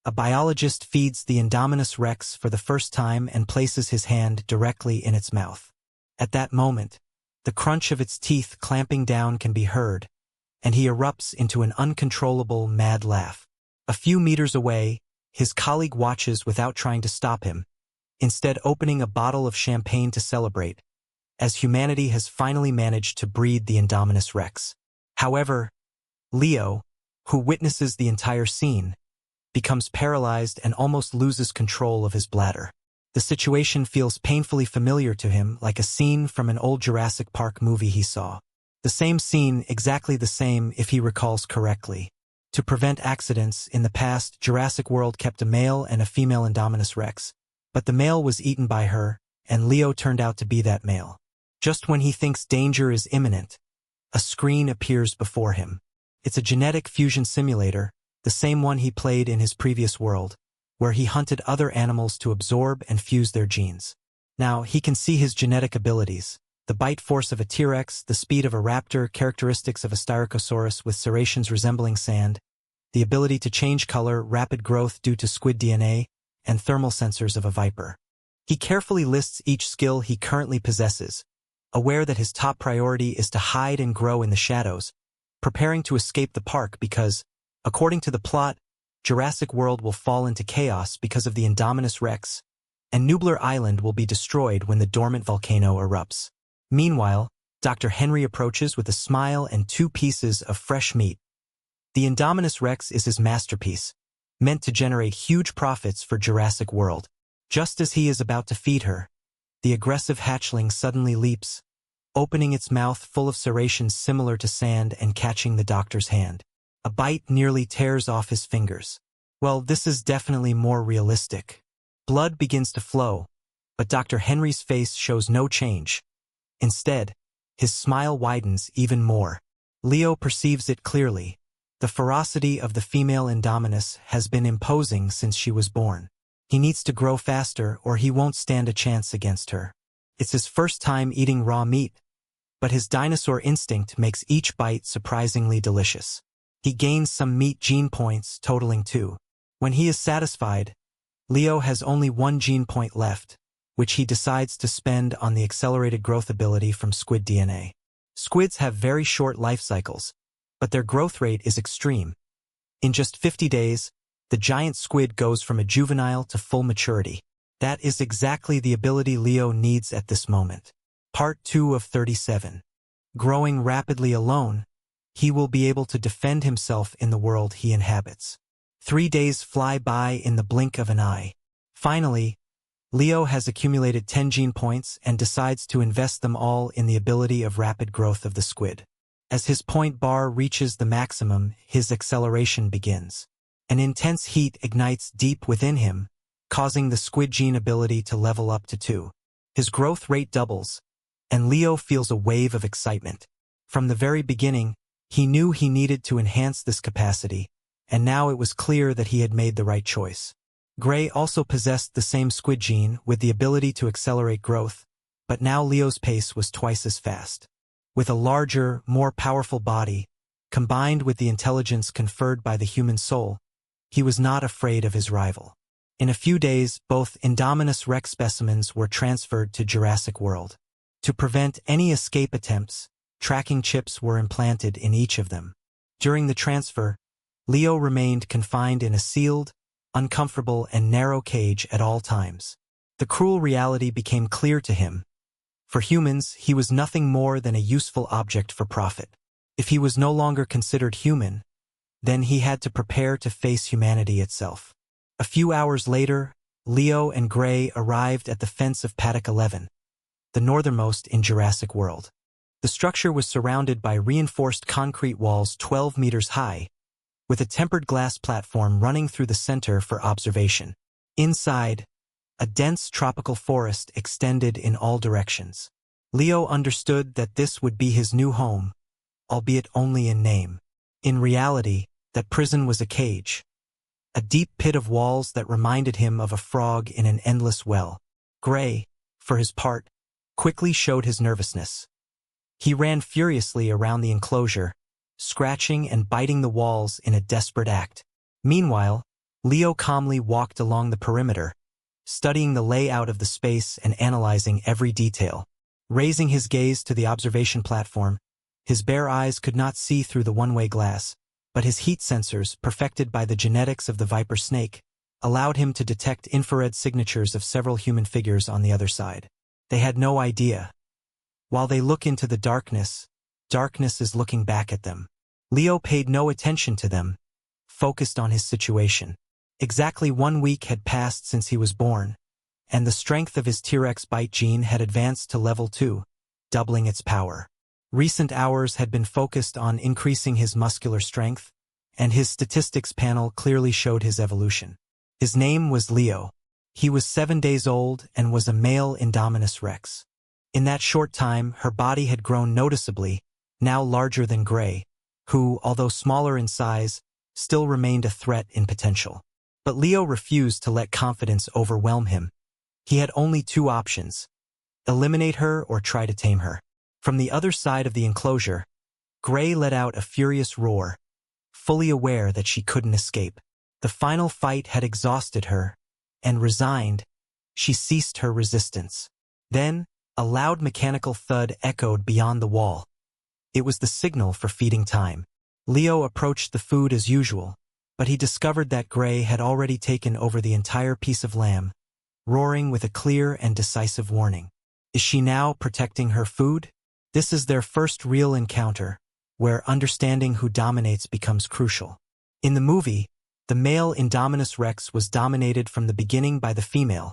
A biologist feeds the Indominus Rex for the first time and places his hand directly in its mouth. At that moment, the crunch of its teeth clamping down can be heard, and he erupts into an uncontrollable, mad laugh. A few meters away, his colleague watches without trying to stop him, instead opening a bottle of champagne to celebrate, as humanity has finally managed to breed the Indominus Rex. However, Leo, who witnesses the entire scene, becomes paralyzed and almost loses control of his bladder. The situation feels painfully familiar to him, like a scene from an old Jurassic Park movie he saw. The same scene, exactly the same if he recalls correctly. To prevent accidents, in the past, Jurassic World kept a male and a female Indominus Rex, but the male was eaten by her, and Leo turned out to be that male. Just when he thinks danger is imminent, a screen appears before him. It's a genetic fusion simulator, the same one he played in his previous world, where he hunted other animals to absorb and fuse their genes. Now, he can see his genetic abilities: the bite force of a T-Rex, the speed of a raptor, characteristics of a Styracosaurus with serrations resembling sand, the ability to change color, rapid growth due to squid DNA, and thermal sensors of a viper. He carefully lists each skill he currently possesses, aware that his top priority is to hide and grow in the shadows, preparing to escape the park because, according to the plot, Jurassic World will fall into chaos because of the Indominus Rex, and Nublar Island will be destroyed when the dormant volcano erupts. Meanwhile, Dr. Henry approaches with a smile and 2 pieces of fresh meat. The Indominus Rex is his masterpiece, meant to generate huge profits for Jurassic World. Just as he is about to feed her, the aggressive hatchling suddenly leaps, opening its mouth full of serrations similar to sand and catching the doctor's hand. A bite nearly tears off his fingers. Well, this is definitely more realistic. Blood begins to flow, but Dr. Henry's face shows no change. Instead, his smile widens even more. Leo perceives it clearly. The ferocity of the female Indominus has been imposing since she was born. He needs to grow faster or he won't stand a chance against her. It's his first time eating raw meat, but his dinosaur instinct makes each bite surprisingly delicious. He gains some meat gene points, totaling 2. When he is satisfied, Leo has only 1 gene point left, which he decides to spend on the accelerated growth ability from squid DNA. Squids have very short life cycles, but their growth rate is extreme. In just 50 days, the giant squid goes from a juvenile to full maturity. That is exactly the ability Leo needs at this moment. Part 2 of 37. Growing rapidly alone, he will be able to defend himself in the world he inhabits. 3 days fly by in the blink of an eye. Finally, Leo has accumulated 10 gene points and decides to invest them all in the ability of rapid growth of the squid. As his point bar reaches the maximum, his acceleration begins. An intense heat ignites deep within him, causing the squid gene ability to level up to 2. His growth rate doubles, and Leo feels a wave of excitement. From the very beginning, he knew he needed to enhance this capacity, and now it was clear that he had made the right choice. Gray also possessed the same squid gene with the ability to accelerate growth, but now Leo's pace was twice as fast. With a larger, more powerful body, combined with the intelligence conferred by the human soul, he was not afraid of his rival. In a few days, both Indominus Rex specimens were transferred to Jurassic World. To prevent any escape attempts, tracking chips were implanted in each of them. During the transfer, Leo remained confined in a sealed, uncomfortable, and narrow cage at all times. The cruel reality became clear to him. For humans, he was nothing more than a useful object for profit. If he was no longer considered human, then he had to prepare to face humanity itself. A few hours later, Leo and Gray arrived at the fence of Paddock 11, the northernmost in Jurassic World. The structure was surrounded by reinforced concrete walls 12 meters high, with a tempered glass platform running through the center for observation. Inside, a dense tropical forest extended in all directions. Leo understood that this would be his new home, albeit only in name. In reality, that prison was a cage, a deep pit of walls that reminded him of a frog in an endless well. Gray, for his part, quickly showed his nervousness. He ran furiously around the enclosure, scratching and biting the walls in a desperate act. Meanwhile, Leo calmly walked along the perimeter, studying the layout of the space and analyzing every detail. Raising his gaze to the observation platform, his bare eyes could not see through the one-way glass, but his heat sensors, perfected by the genetics of the viper snake, allowed him to detect infrared signatures of several human figures on the other side. They had no idea. While they look into the darkness, darkness is looking back at them. Leo paid no attention to them, focused on his situation. Exactly 1 week had passed since he was born, and the strength of his T-Rex bite gene had advanced to level 2, doubling its power. Recent hours had been focused on increasing his muscular strength, and his statistics panel clearly showed his evolution. His name was Leo. He was 7 days old and was a male Indominus Rex. In that short time, her body had grown noticeably, now larger than Gray, who, although smaller in size, still remained a threat in potential. But Leo refused to let confidence overwhelm him. He had only 2 options: eliminate her or try to tame her. From the other side of the enclosure, Gray let out a furious roar, fully aware that she couldn't escape. The final fight had exhausted her, and resigned, she ceased her resistance. Then, a loud mechanical thud echoed beyond the wall. It was the signal for feeding time. Leo approached the food as usual, but he discovered that Gray had already taken over the entire piece of lamb, roaring with a clear and decisive warning. Is she now protecting her food? This is their first real encounter, where understanding who dominates becomes crucial. In the movie, the male Indominus Rex was dominated from the beginning by the female,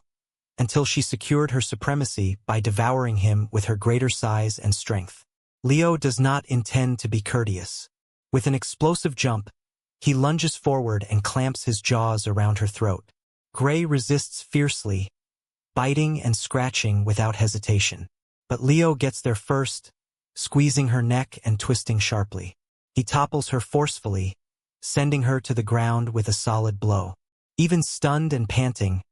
until she secured her supremacy by devouring him with her greater size and strength. Leo does not intend to be courteous. With an explosive jump, he lunges forward and clamps his jaws around her throat. Gray resists fiercely, biting and scratching without hesitation. But Leo gets there first, squeezing her neck and twisting sharply. He topples her forcefully, sending her to the ground with a solid blow. Even stunned and panting,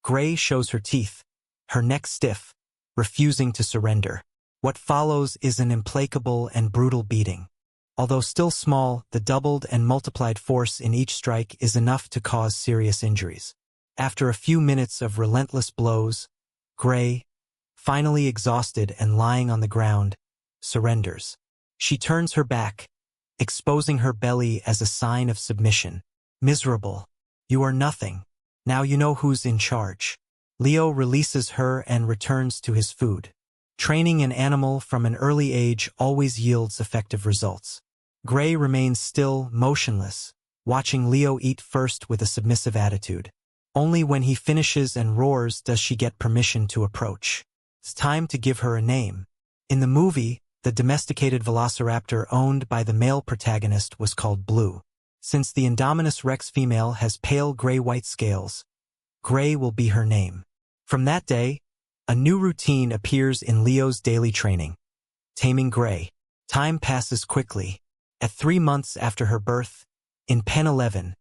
Gray shows her teeth, her neck stiff, refusing to surrender. What follows is an implacable and brutal beating. Although still small, the doubled and multiplied force in each strike is enough to cause serious injuries. After a few minutes of relentless blows, Gray, finally exhausted and lying on the ground, surrenders. She turns her back, exposing her belly as a sign of submission. Miserable. You are nothing. Now you know who's in charge. Leo releases her and returns to his food. Training an animal from an early age always yields effective results. Gray remains still, motionless, watching Leo eat first with a submissive attitude. Only when he finishes and roars does she get permission to approach. It's time to give her a name. In the movie, the domesticated velociraptor owned by the male protagonist was called Blue. Since the Indominus Rex female has pale gray-white scales, Gray will be her name. From that day, a new routine appears in Leo's daily training: taming Gray. Time passes quickly. At 3 months after her birth, in Pen 11,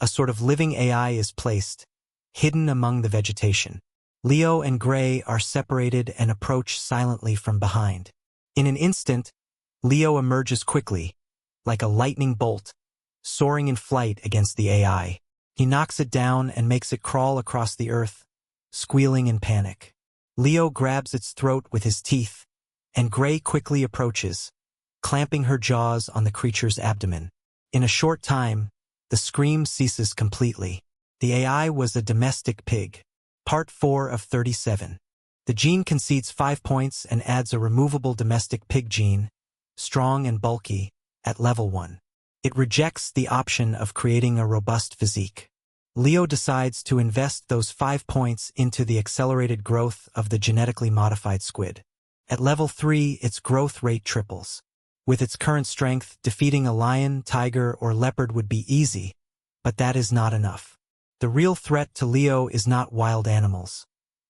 a sort of living AI is placed, hidden among the vegetation. Leo and Gray are separated and approach silently from behind. In an instant, Leo emerges quickly, like a lightning bolt, soaring in flight against the AI. He knocks it down and makes it crawl across the earth, squealing in panic. Leo grabs its throat with his teeth, and Gray quickly approaches, clamping her jaws on the creature's abdomen. In a short time, the scream ceases completely. The AI was a domestic pig. Part 4 of 37. The gene concedes 5 points and adds a removable domestic pig gene, strong and bulky, at level 1. It rejects the option of creating a robust physique. Leo decides to invest those 5 points into the accelerated growth of the genetically modified squid. At level 3, its growth rate triples. With its current strength, defeating a lion, tiger, or leopard would be easy, but that is not enough. The real threat to Leo is not wild animals.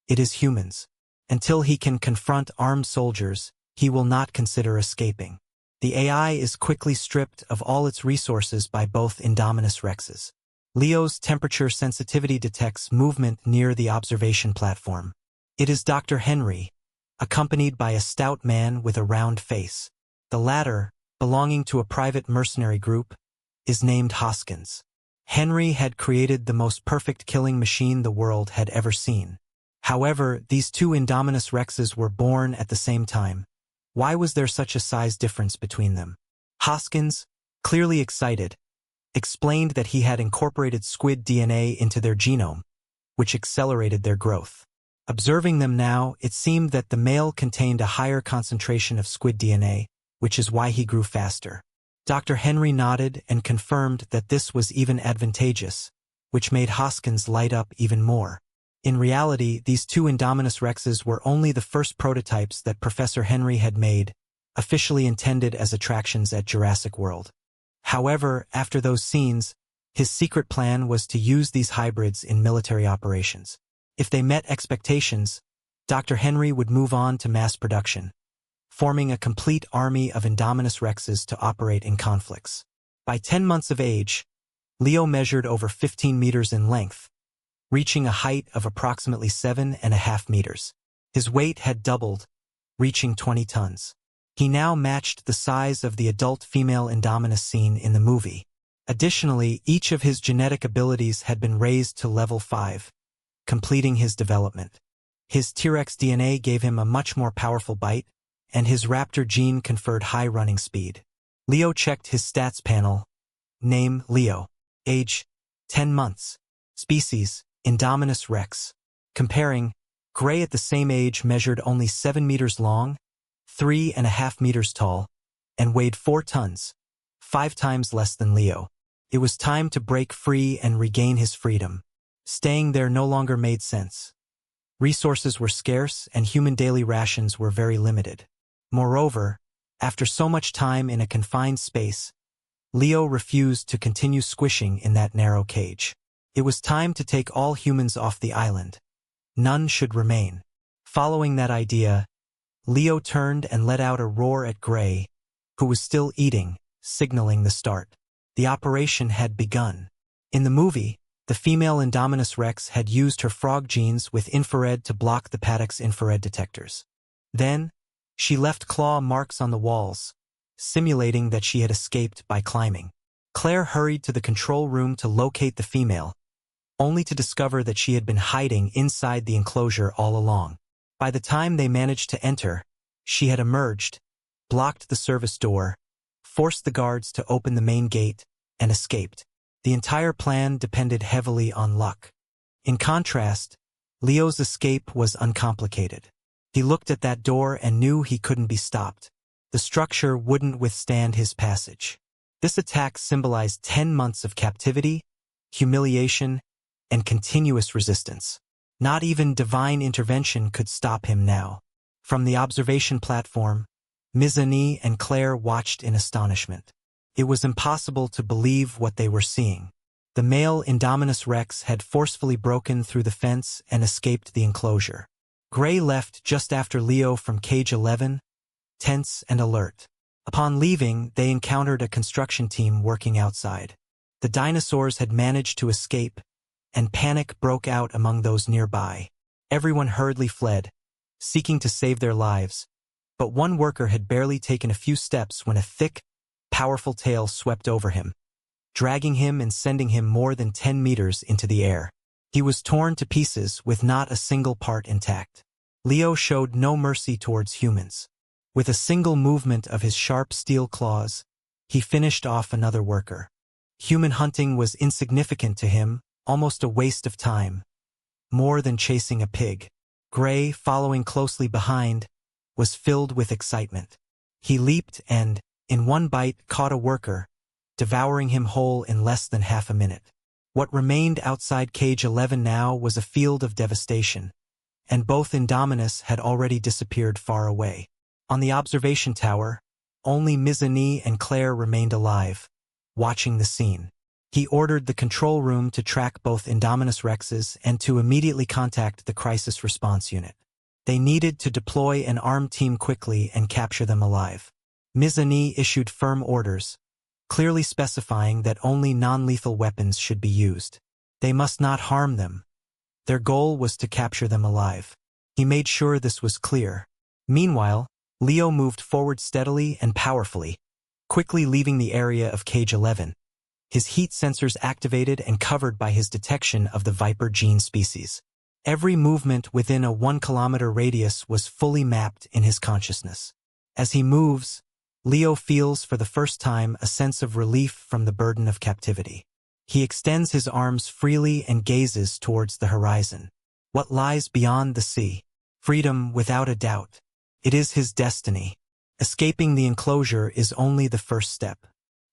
It is humans. Until he can confront armed soldiers, he will not consider escaping. The AI is quickly stripped of all its resources by both Indominus Rexes. Leo's temperature sensitivity detects movement near the observation platform. It is Dr. Henry, accompanied by a stout man with a round face. The latter, belonging to a private mercenary group, is named Hoskins. Henry had created the most perfect killing machine the world had ever seen. However, these two Indominus Rexes were born at the same time. Why was there such a size difference between them? Hoskins, clearly excited, explained that he had incorporated squid DNA into their genome, which accelerated their growth. Observing them now, it seemed that the male contained a higher concentration of squid DNA, which is why he grew faster. Dr. Henry nodded and confirmed that this was even advantageous, which made Hoskins light up even more. In reality, these two Indominus Rexes were only the first prototypes that Professor Henry had made, officially intended as attractions at Jurassic World. However, after those scenes, his secret plan was to use these hybrids in military operations. If they met expectations, Dr. Henry would move on to mass production, forming a complete army of Indominus Rexes to operate in conflicts. By 10 months of age, Leo measured over 15 meters in length, reaching a height of approximately 7.5 meters. His weight had doubled, reaching 20 tons. He now matched the size of the adult female Indominus seen in the movie. Additionally, each of his genetic abilities had been raised to level 5, completing his development. His T-Rex DNA gave him a much more powerful bite, and his Raptor gene conferred high running speed. Leo checked his stats panel. Name, Leo. Age, 10 months. Species, Indominus Rex. Comparing, Gray at the same age measured only 7 meters long, 3.5 meters tall, and weighed 4 tons, 5 times less than Leo. It was time to break free and regain his freedom. Staying there no longer made sense. Resources were scarce and human daily rations were very limited. Moreover, after so much time in a confined space, Leo refused to continue squishing in that narrow cage. It was time to take all humans off the island. None should remain. Following that idea, Leo turned and let out a roar at Gray, who was still eating, signaling the start. The operation had begun. In the movie, the female Indominus Rex had used her frog genes with infrared to block the paddock's infrared detectors. Then, she left claw marks on the walls, simulating that she had escaped by climbing. Claire hurried to the control room to locate the female, only to discover that she had been hiding inside the enclosure all along. By the time they managed to enter, she had emerged, blocked the service door, forced the guards to open the main gate, and escaped. The entire plan depended heavily on luck. In contrast, Leo's escape was uncomplicated. He looked at that door and knew he couldn't be stopped. The structure wouldn't withstand his passage. This attack symbolized 10 months of captivity, humiliation, and continuous resistance. Not even divine intervention could stop him now. From the observation platform, Mizani and Claire watched in astonishment. It was impossible to believe what they were seeing. The male Indominus Rex had forcefully broken through the fence and escaped the enclosure. Gray left just after Leo from cage 11, tense and alert. Upon leaving, they encountered a construction team working outside. The dinosaurs had managed to escape, and panic broke out among those nearby. Everyone hurriedly fled, seeking to save their lives. But one worker had barely taken a few steps when a thick, powerful tail swept over him, dragging him and sending him more than 10 meters into the air. He was torn to pieces with not a single part intact. Leo showed no mercy towards humans. With a single movement of his sharp steel claws, he finished off another worker. Human hunting was insignificant to him, almost a waste of time, more than chasing a pig. Gray, following closely behind, was filled with excitement. He leaped and, in one bite, caught a worker, devouring him whole in less than half a minute. What remained outside cage 11 now was a field of devastation, and both Indominus had already disappeared far away. On the observation tower, only Mizani and Claire remained alive, watching the scene. He ordered the control room to track both Indominus Rexes and to immediately contact the crisis response unit. They needed to deploy an armed team quickly and capture them alive. Mizani issued firm orders, clearly specifying that only non-lethal weapons should be used. They must not harm them. Their goal was to capture them alive. He made sure this was clear. Meanwhile, Leo moved forward steadily and powerfully, quickly leaving the area of cage 11. his heat sensors activated and covered by his detection of the Viper gene species. Every movement within a 1-kilometer radius was fully mapped in his consciousness. As he moves, Leo feels for the first time a sense of relief from the burden of captivity. He extends his arms freely and gazes towards the horizon. What lies beyond the sea? Freedom, without a doubt. It is his destiny. Escaping the enclosure is only the first step.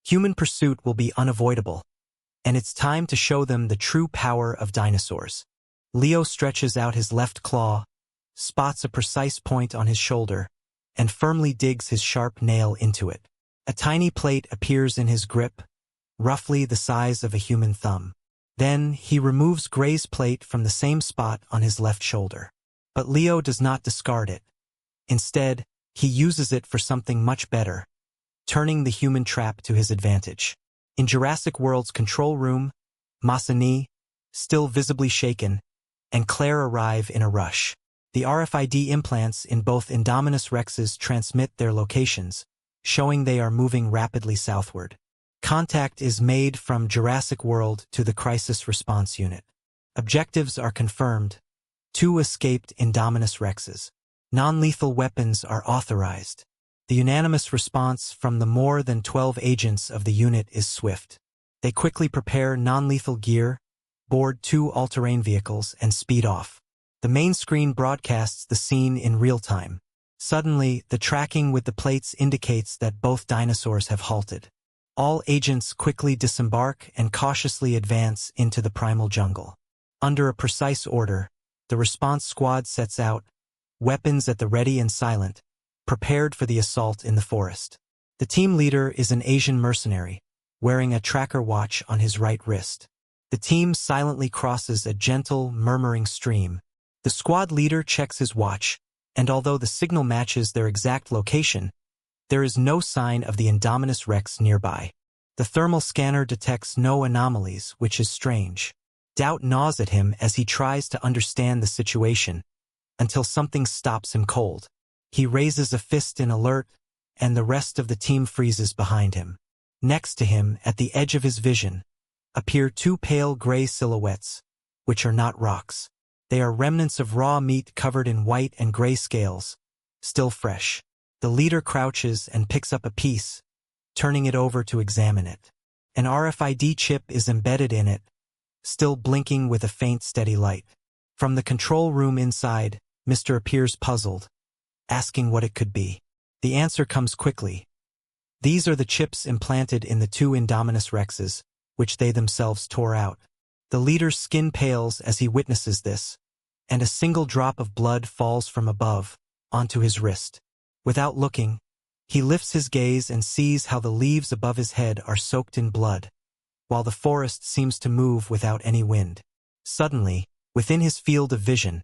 Human pursuit will be unavoidable, and it's time to show them the true power of dinosaurs. Leo stretches out his left claw, spots a precise point on his shoulder, and firmly digs his sharp nail into it. A tiny plate appears in his grip, roughly the size of a human thumb. Then he removes Gray's plate from the same spot on his left shoulder. But Leo does not discard it. Instead, he uses it for something much better, turning the human trap to his advantage. In Jurassic World's control room, Masani, still visibly shaken, and Claire arrive in a rush. The RFID implants in both Indominus Rexes transmit their locations, showing they are moving rapidly southward. Contact is made from Jurassic World to the Crisis Response Unit. Objectives are confirmed. 2 escaped Indominus Rexes. Non-lethal weapons are authorized. The unanimous response from the more than 12 agents of the unit is swift. They quickly prepare non-lethal gear, board 2 all-terrain vehicles, and speed off. The main screen broadcasts the scene in real time. Suddenly, the tracking with the plates indicates that both dinosaurs have halted. All agents quickly disembark and cautiously advance into the primal jungle. Under a precise order, the response squad sets out, weapons at the ready and silent, prepared for the assault in the forest. The team leader is an Asian mercenary, wearing a tracker watch on his right wrist. The team silently crosses a gentle, murmuring stream. The squad leader checks his watch, and although the signal matches their exact location, there is no sign of the Indominus Rex nearby. The thermal scanner detects no anomalies, which is strange. Doubt gnaws at him as he tries to understand the situation, until something stops him cold. He raises a fist in alert, and the rest of the team freezes behind him. Next to him, at the edge of his vision, appear 2 pale gray silhouettes, which are not rocks. They are remnants of raw meat covered in white and gray scales, still fresh. The leader crouches and picks up a piece, turning it over to examine it. An RFID chip is embedded in it, still blinking with a faint, steady light. From the control room inside, Mr. appears puzzled, asking what it could be. The answer comes quickly. These are the chips implanted in the 2 Indominus Rexes, which they themselves tore out. The leader's skin pales as he witnesses this, and a single drop of blood falls from above, onto his wrist. Without looking, he lifts his gaze and sees how the leaves above his head are soaked in blood, while the forest seems to move without any wind. Suddenly, within his field of vision,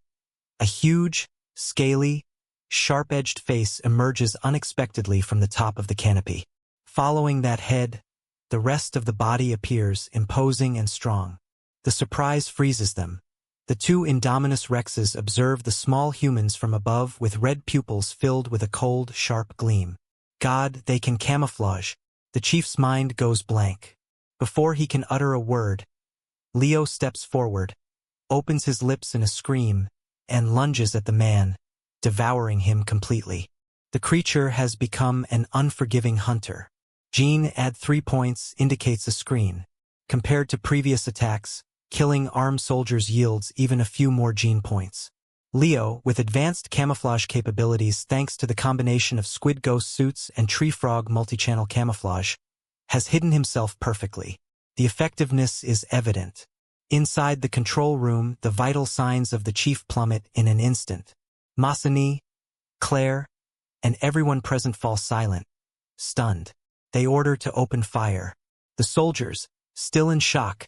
a huge, scaly, sharp-edged face emerges unexpectedly from the top of the canopy. Following that head, the rest of the body appears imposing and strong. The surprise freezes them. The 2 Indominus Rexes observe the small humans from above with red pupils filled with a cold, sharp gleam. God, they can camouflage. The chief's mind goes blank. Before he can utter a word, Leo steps forward, opens his lips in a scream, and lunges at the man, devouring him completely. The creature has become an unforgiving hunter. Gene add 3 points indicates a screen. Compared to previous attacks, killing armed soldiers yields even a few more gene points. Leo, with advanced camouflage capabilities thanks to the combination of squid ghost suits and tree frog multi-channel camouflage, has hidden himself perfectly. The effectiveness is evident. Inside the control room, the vital signs of the chief plummet in an instant. Masani, Claire, and everyone present fall silent, stunned. They order to open fire. The soldiers, still in shock,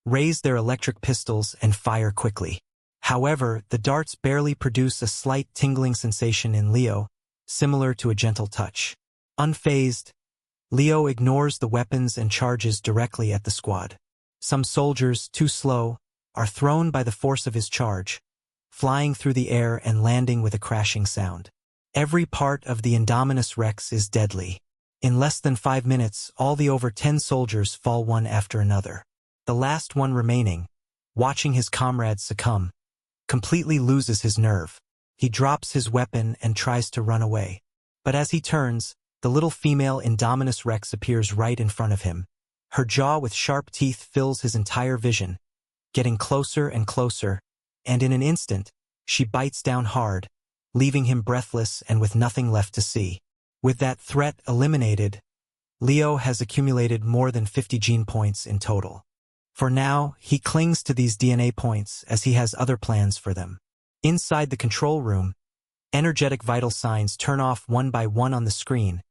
raise their electric pistols and fire quickly. However, the darts barely produce a slight tingling sensation in Leo, similar to a gentle touch. Unfazed, Leo ignores the weapons and charges directly at the squad. Some soldiers, too slow, are thrown by the force of his charge, flying through the air and landing with a crashing sound. Every part of the Indominus Rex is deadly. In less than 5 minutes, all the over 10 soldiers fall one after another. The last one remaining, watching his comrades succumb, completely loses his nerve. He drops his weapon and tries to run away. But as he turns, the little female Indominus Rex appears right in front of him. Her jaw with sharp teeth fills his entire vision, getting closer and closer, and in an instant, she bites down hard, leaving him breathless and with nothing left to see. With that threat eliminated, Leo has accumulated more than 50 gene points in total. For now, he clings to these DNA points as he has other plans for them. Inside the control room, energetic vital signs turn off one by one on the screen,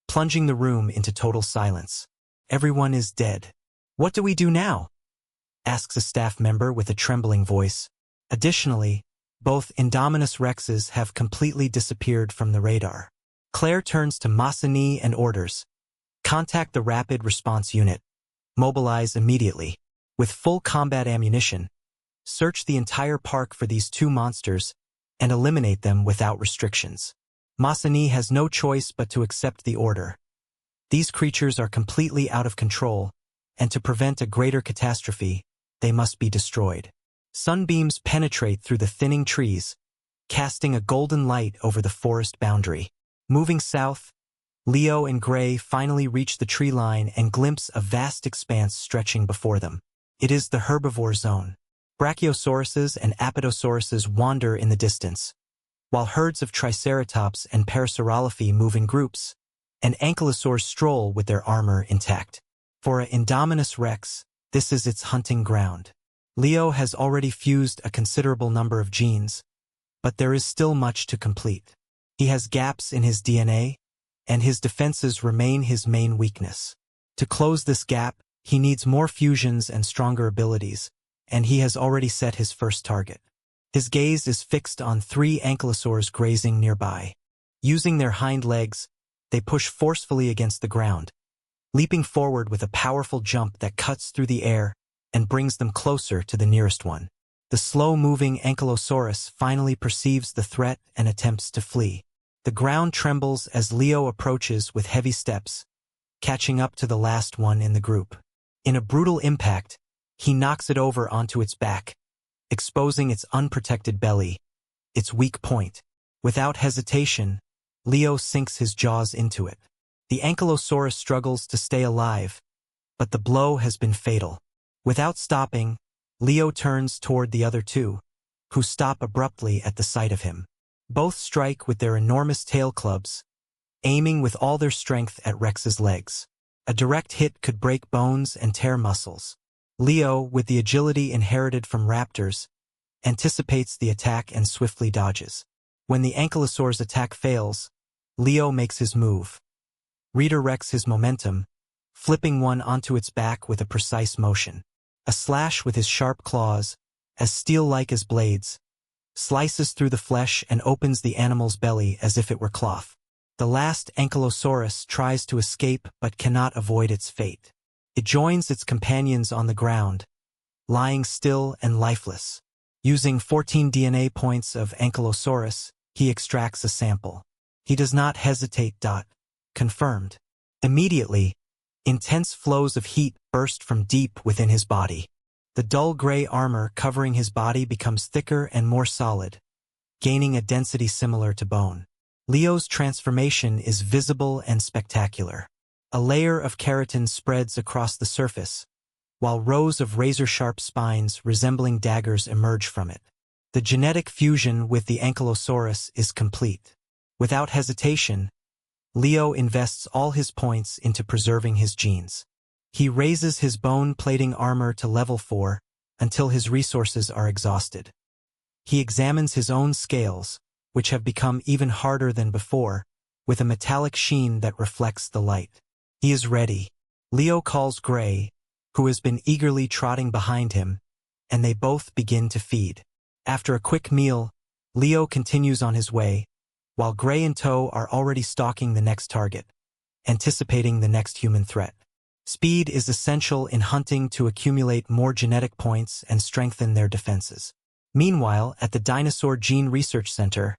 plunging the room into total silence. Everyone is dead. "What do we do now?" asks a staff member with a trembling voice. Additionally, both Indominus Rexes have completely disappeared from the radar. Claire turns to Masani and orders, "Contact the Rapid Response Unit. Mobilize immediately. With full combat ammunition, search the entire park for these two monsters and eliminate them without restrictions." Masani has no choice but to accept the order. These creatures are completely out of control, and to prevent a greater catastrophe, they must be destroyed. Sunbeams penetrate through the thinning trees, casting a golden light over the forest boundary. Moving south, Leo and Gray finally reach the tree line and glimpse a vast expanse stretching before them. It is the herbivore zone. Brachiosauruses and Apatosauruses wander in the distance, while herds of Triceratops and Parasaurolophus move in groups, and Ankylosaurs stroll with their armor intact. For a Indominus Rex, this is its hunting ground. Leo has already fused a considerable number of genes, but there is still much to complete. He has gaps in his DNA, and his defenses remain his main weakness. To close this gap, he needs more fusions and stronger abilities, and he has already set his first target. His gaze is fixed on 3 ankylosaurs grazing nearby. Using their hind legs, they push forcefully against the ground, leaping forward with a powerful jump that cuts through the air and brings them closer to the nearest one. The slow-moving Ankylosaurus finally perceives the threat and attempts to flee. The ground trembles as Leo approaches with heavy steps, catching up to the last one in the group. In a brutal impact, he knocks it over onto its back, exposing its unprotected belly, its weak point. Without hesitation, Leo sinks his jaws into it. The Ankylosaurus struggles to stay alive, but the blow has been fatal. Without stopping, Leo turns toward the other two, who stop abruptly at the sight of him. Both strike with their enormous tail clubs, aiming with all their strength at Rex's legs. A direct hit could break bones and tear muscles. Leo, with the agility inherited from raptors, anticipates the attack and swiftly dodges. When the Ankylosaur's attack fails, Leo makes his move. Redirects his momentum, flipping one onto its back with a precise motion. A slash with his sharp claws, as steel-like as blades, slices through the flesh and opens the animal's belly as if it were cloth. The last Ankylosaurus tries to escape but cannot avoid its fate. It joins its companions on the ground, lying still and lifeless. Using 14 DNA points of Ankylosaurus, he extracts a sample. He does not hesitate. Confirmed. Immediately, intense flows of heat burst from deep within his body. The dull gray armor covering his body becomes thicker and more solid, gaining a density similar to bone. Leo's transformation is visible and spectacular. A layer of keratin spreads across the surface, while rows of razor-sharp spines resembling daggers emerge from it. The genetic fusion with the Ankylosaurus is complete. Without hesitation, Leo invests all his points into preserving his genes. He raises his bone-plating armor to level 4 until his resources are exhausted. He examines his own scales, which have become even harder than before, with a metallic sheen that reflects the light. He is ready. Leo calls Gray, who has been eagerly trotting behind him, and they both begin to feed. After a quick meal, Leo continues on his way, while Gray and Toe are already stalking the next target, anticipating the next human threat. Speed is essential in hunting to accumulate more genetic points and strengthen their defenses. Meanwhile, at the Dinosaur Gene Research Center,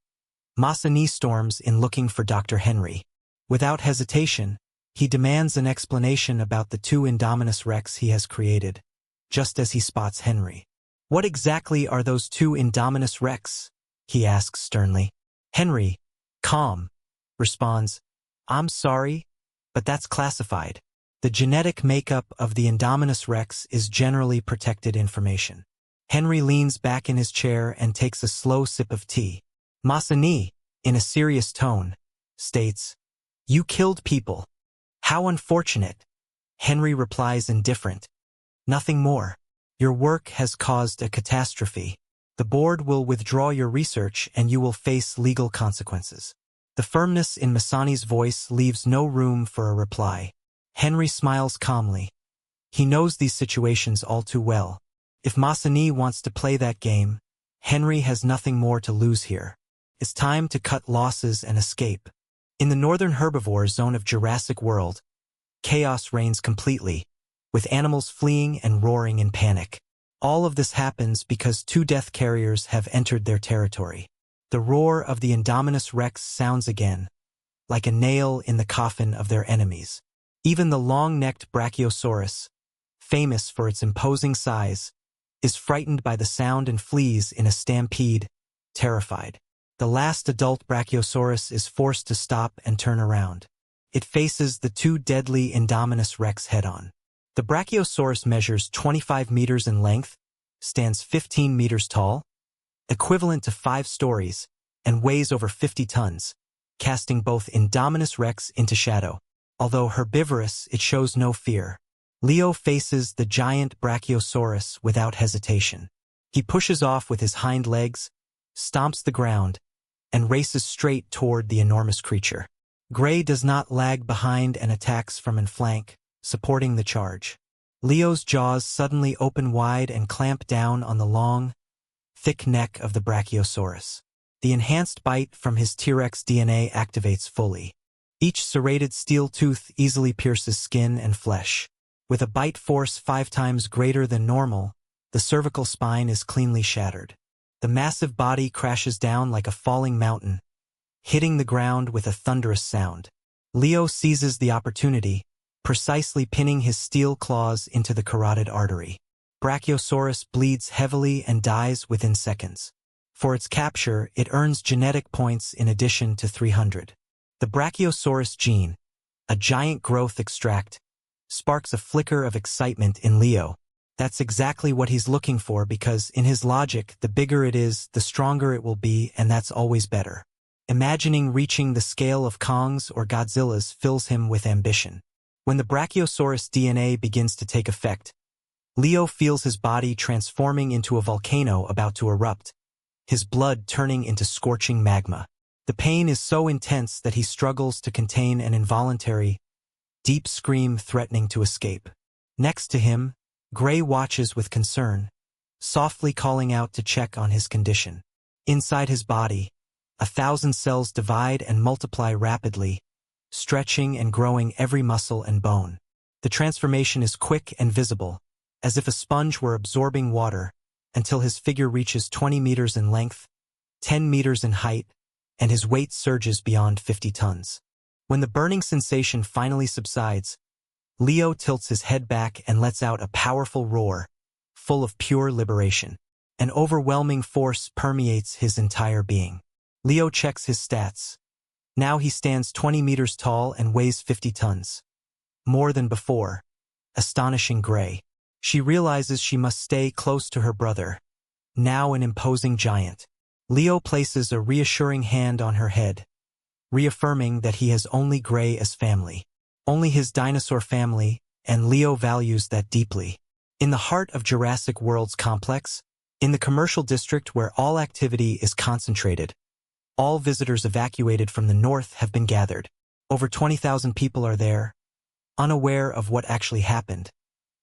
Masani storms in looking for Dr. Henry. Without hesitation, He demands an explanation about the two Indominus Rex he has created, just as he spots Henry. "What exactly are those two Indominus Rex?" he asks sternly. Henry, calm, responds, "I'm sorry, but that's classified. The genetic makeup of the Indominus Rex is generally protected information." Henry leans back in his chair and takes a slow sip of tea. Masani, in a serious tone, states, "You killed people. How unfortunate." Henry replies indifferent, "Nothing more. Your work has caused a catastrophe. The board will withdraw your research and you will face legal consequences." The firmness in Masani's voice leaves no room for a reply. Henry smiles calmly. He knows these situations all too well. If Masani wants to play that game, Henry has nothing more to lose here. It's time to cut losses and escape. In the northern herbivore zone of Jurassic World, chaos reigns completely, with animals fleeing and roaring in panic. All of this happens because two death carriers have entered their territory. The roar of the Indominus Rex sounds again, like a nail in the coffin of their enemies. Even the long-necked Brachiosaurus, famous for its imposing size, is frightened by the sound and flees in a stampede, terrified. The last adult Brachiosaurus is forced to stop and turn around. It faces the two deadly Indominus Rex head-on. The Brachiosaurus measures 25 meters in length, stands 15 meters tall, equivalent to 5 stories, and weighs over 50 tons, casting both Indominus Rex into shadow. Although herbivorous, it shows no fear. Leo faces the giant Brachiosaurus without hesitation. He pushes off with his hind legs, stomps the ground, and races straight toward the enormous creature. Gray does not lag behind and attacks from in flank, supporting the charge. Leo's jaws suddenly open wide and clamp down on the long, thick neck of the Brachiosaurus. The enhanced bite from his T-Rex DNA activates fully. Each serrated steel tooth easily pierces skin and flesh. With a bite force 5 times greater than normal, the cervical spine is cleanly shattered. The massive body crashes down like a falling mountain, hitting the ground with a thunderous sound. Leo seizes the opportunity, precisely pinning his steel claws into the carotid artery. Brachiosaurus bleeds heavily and dies within seconds. For its capture, it earns genetic points in addition to 300. The Brachiosaurus gene, a giant growth extract, sparks a flicker of excitement in Leo. That's exactly what he's looking for because, in his logic, the bigger it is, the stronger it will be, and that's always better. Imagining reaching the scale of Kong's or Godzilla's fills him with ambition. When the Brachiosaurus DNA begins to take effect, Leo feels his body transforming into a volcano about to erupt, his blood turning into scorching magma. The pain is so intense that he struggles to contain an involuntary, deep scream threatening to escape. Next to him, Gray watches with concern, softly calling out to check on his condition. Inside his body, 1,000 cells divide and multiply rapidly, stretching and growing every muscle and bone. The transformation is quick and visible, as if a sponge were absorbing water, until his figure reaches 20 meters in length, 10 meters in height, and his weight surges beyond 50 tons. When the burning sensation finally subsides, Leo tilts his head back and lets out a powerful roar, full of pure liberation. An overwhelming force permeates his entire being. Leo checks his stats. Now he stands 20 meters tall and weighs 50 tons. More than before. Astonishing Gray. She realizes she must stay close to her brother, now an imposing giant. Leo places a reassuring hand on her head, reaffirming that he has only Gray as family. Only his dinosaur family, and Leo values that deeply. In the heart of Jurassic World's complex, in the commercial district where all activity is concentrated, all visitors evacuated from the north have been gathered. Over 20,000 people are there, unaware of what actually happened,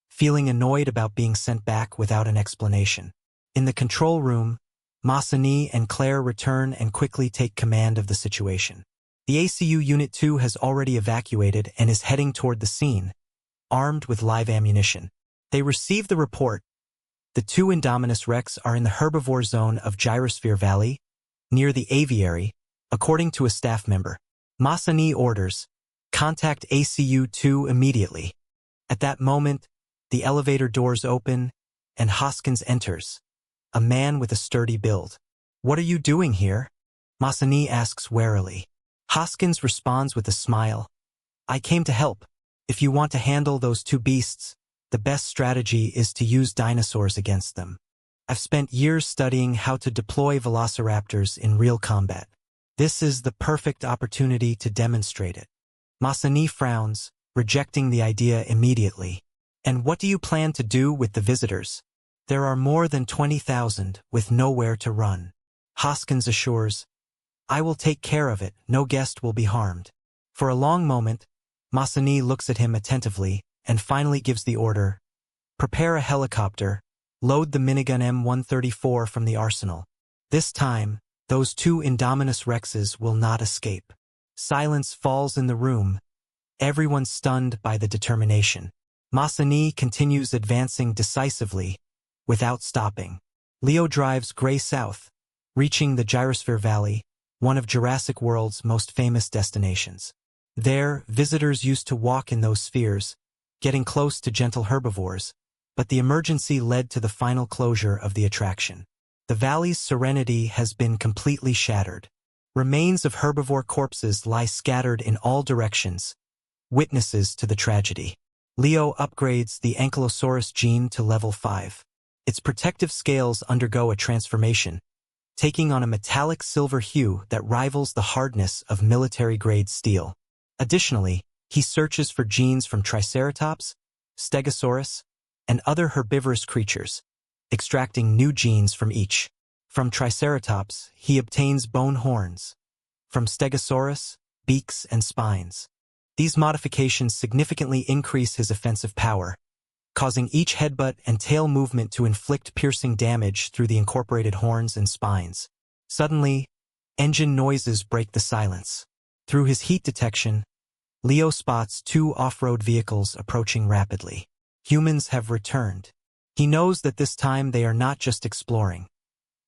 feeling annoyed about being sent back without an explanation. In the control room, Masani and Claire return and quickly take command of the situation. The ACU Unit 2 has already evacuated and is heading toward the scene, armed with live ammunition. They receive the report. The two Indominus Rex are in the herbivore zone of Gyrosphere Valley, near the aviary, according to a staff member. Masani orders, Contact ACU-2 immediately. At that moment, the elevator doors open, and Hoskins enters, a man with a sturdy build. "What are you doing here?" Masani asks warily. Hoskins responds with a smile. "I came to help. If you want to handle those two beasts, the best strategy is to use dinosaurs against them. I've spent years studying how to deploy velociraptors in real combat. This is the perfect opportunity to demonstrate it." Masani frowns, rejecting the idea immediately. "And what do you plan to do with the visitors? There are more than 20,000 with nowhere to run." Hoskins assures, "I will take care of it, no guest will be harmed." For a long moment, Masani looks at him attentively and finally gives the order, "Prepare a helicopter, load the minigun M134 from the arsenal. This time, those two Indominus Rexes will not escape." Silence falls in the room, everyone stunned by the determination. Masani continues advancing decisively, without stopping. Leo drives Gray south, reaching the Gyrosphere Valley, one of Jurassic World's most famous destinations. There, visitors used to walk in those spheres, getting close to gentle herbivores, but the emergency led to the final closure of the attraction. The valley's serenity has been completely shattered. Remains of herbivore corpses lie scattered in all directions, witnesses to the tragedy. Leo upgrades the Ankylosaurus gene to level 5. Its protective scales undergo a transformation, taking on a metallic silver hue that rivals the hardness of military-grade steel. Additionally, he searches for genes from Triceratops, Stegosaurus, and other herbivorous creatures, extracting new genes from each. From Triceratops, he obtains bone horns. From Stegosaurus, beaks and spines. These modifications significantly increase his offensive power, causing each headbutt and tail movement to inflict piercing damage through the incorporated horns and spines. Suddenly, engine noises break the silence. Through his heat detection, Leo spots two off-road vehicles approaching rapidly. Humans have returned. He knows that this time they are not just exploring.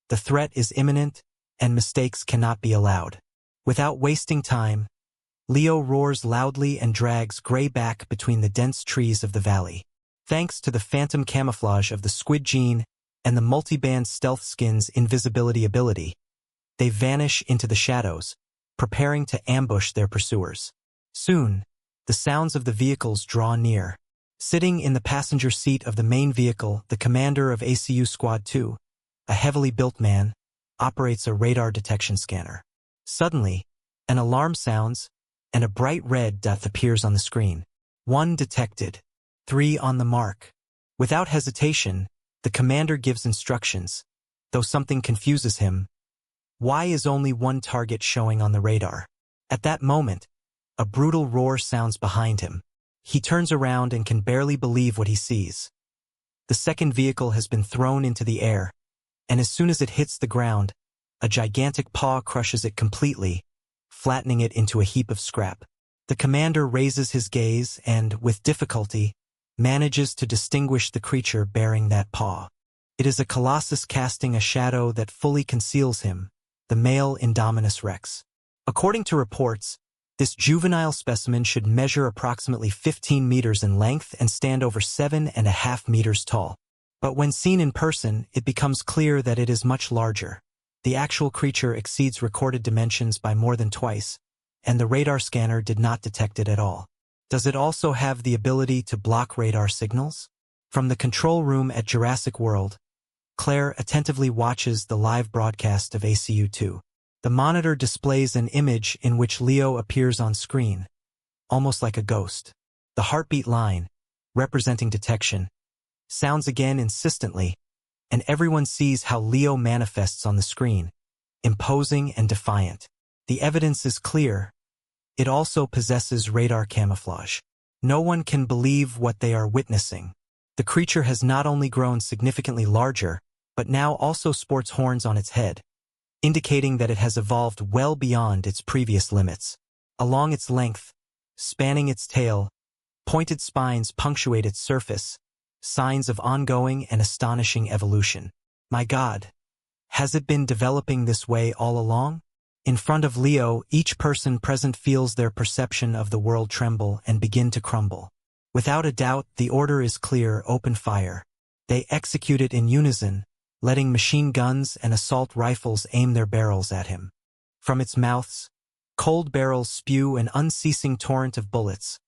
The threat is imminent, and mistakes cannot be allowed. Without wasting time, Leo roars loudly and drags Gray back between the dense trees of the valley. Thanks to the phantom camouflage of the squid gene and the multi-band stealth skin's invisibility ability, they vanish into the shadows, preparing to ambush their pursuers. Soon, the sounds of the vehicles draw near. Sitting in the passenger seat of the main vehicle, the commander of ACU Squad 2, a heavily built man, operates a radar detection scanner. Suddenly, an alarm sounds, and a bright red dot appears on the screen. 1 detected. 3 on the mark. Without hesitation, the commander gives instructions, though something confuses him. Why is only 1 target showing on the radar? At that moment, a brutal roar sounds behind him. He turns around and can barely believe what he sees. The second vehicle has been thrown into the air, and as soon as it hits the ground, a gigantic paw crushes it completely, flattening it into a heap of scrap. The commander raises his gaze and, with difficulty, manages to distinguish the creature bearing that paw. It is a colossus casting a shadow that fully conceals him, the male Indominus Rex. According to reports, this juvenile specimen should measure approximately 15 meters in length and stand over 7.5 meters tall. But when seen in person, it becomes clear that it is much larger. The actual creature exceeds recorded dimensions by more than twice, and the radar scanner did not detect it at all. Does it also have the ability to block radar signals? From the control room at Jurassic World, Claire attentively watches the live broadcast of ACU-2. The monitor displays an image in which Leo appears on screen, almost like a ghost. The heartbeat line, representing detection, sounds again insistently, and everyone sees how Leo manifests on the screen, imposing and defiant. The evidence is clear. It also possesses radar camouflage. No one can believe what they are witnessing. The creature has not only grown significantly larger, but now also sports horns on its head, indicating that it has evolved well beyond its previous limits. Along its length, spanning its tail, pointed spines punctuate its surface, signs of ongoing and astonishing evolution. My God, has it been developing this way all along? In front of Leo, each person present feels their perception of the world tremble and begin to crumble. Without a doubt, the order is clear: open fire. They execute it in unison, letting machine guns and assault rifles aim their barrels at him. From its mouths, cold barrels spew an unceasing torrent of bullets,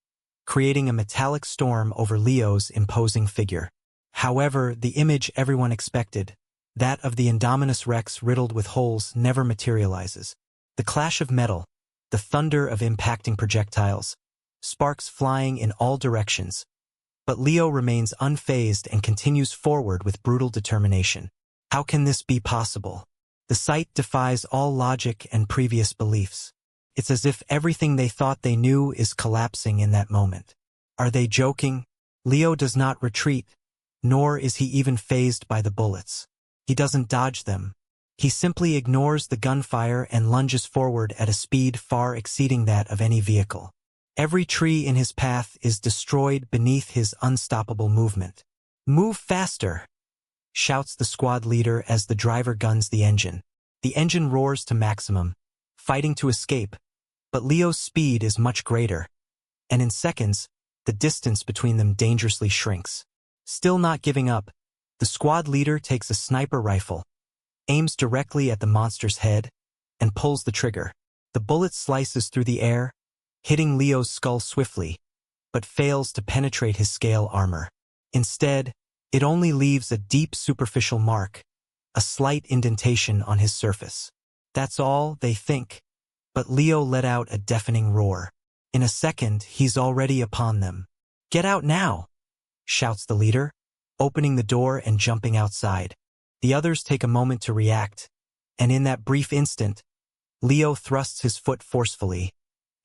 creating a metallic storm over Leo's imposing figure. However, the image everyone expected, that of the Indominus Rex riddled with holes, never materializes. The clash of metal, the thunder of impacting projectiles, sparks flying in all directions. But Leo remains unfazed and continues forward with brutal determination. How can this be possible? The sight defies all logic and previous beliefs. It's as if everything they thought they knew is collapsing in that moment. Are they joking? Leo does not retreat, nor is he even fazed by the bullets. He doesn't dodge them. He simply ignores the gunfire and lunges forward at a speed far exceeding that of any vehicle. Every tree in his path is destroyed beneath his unstoppable movement. "Move faster!" shouts the squad leader as the driver guns the engine. The engine roars to maximum, fighting to escape, but Leo's speed is much greater, and in seconds, the distance between them dangerously shrinks. Still not giving up, the squad leader takes a sniper rifle, aims directly at the monster's head, and pulls the trigger. The bullet slices through the air, hitting Leo's skull swiftly, but fails to penetrate his scale armor. Instead, it only leaves a deep superficial mark, a slight indentation on his surface. That's all, they think, but Leo let out a deafening roar. In a second, he's already upon them. "Get out now!" shouts the leader, opening the door and jumping outside. The others take a moment to react, and in that brief instant, Leo thrusts his foot forcefully,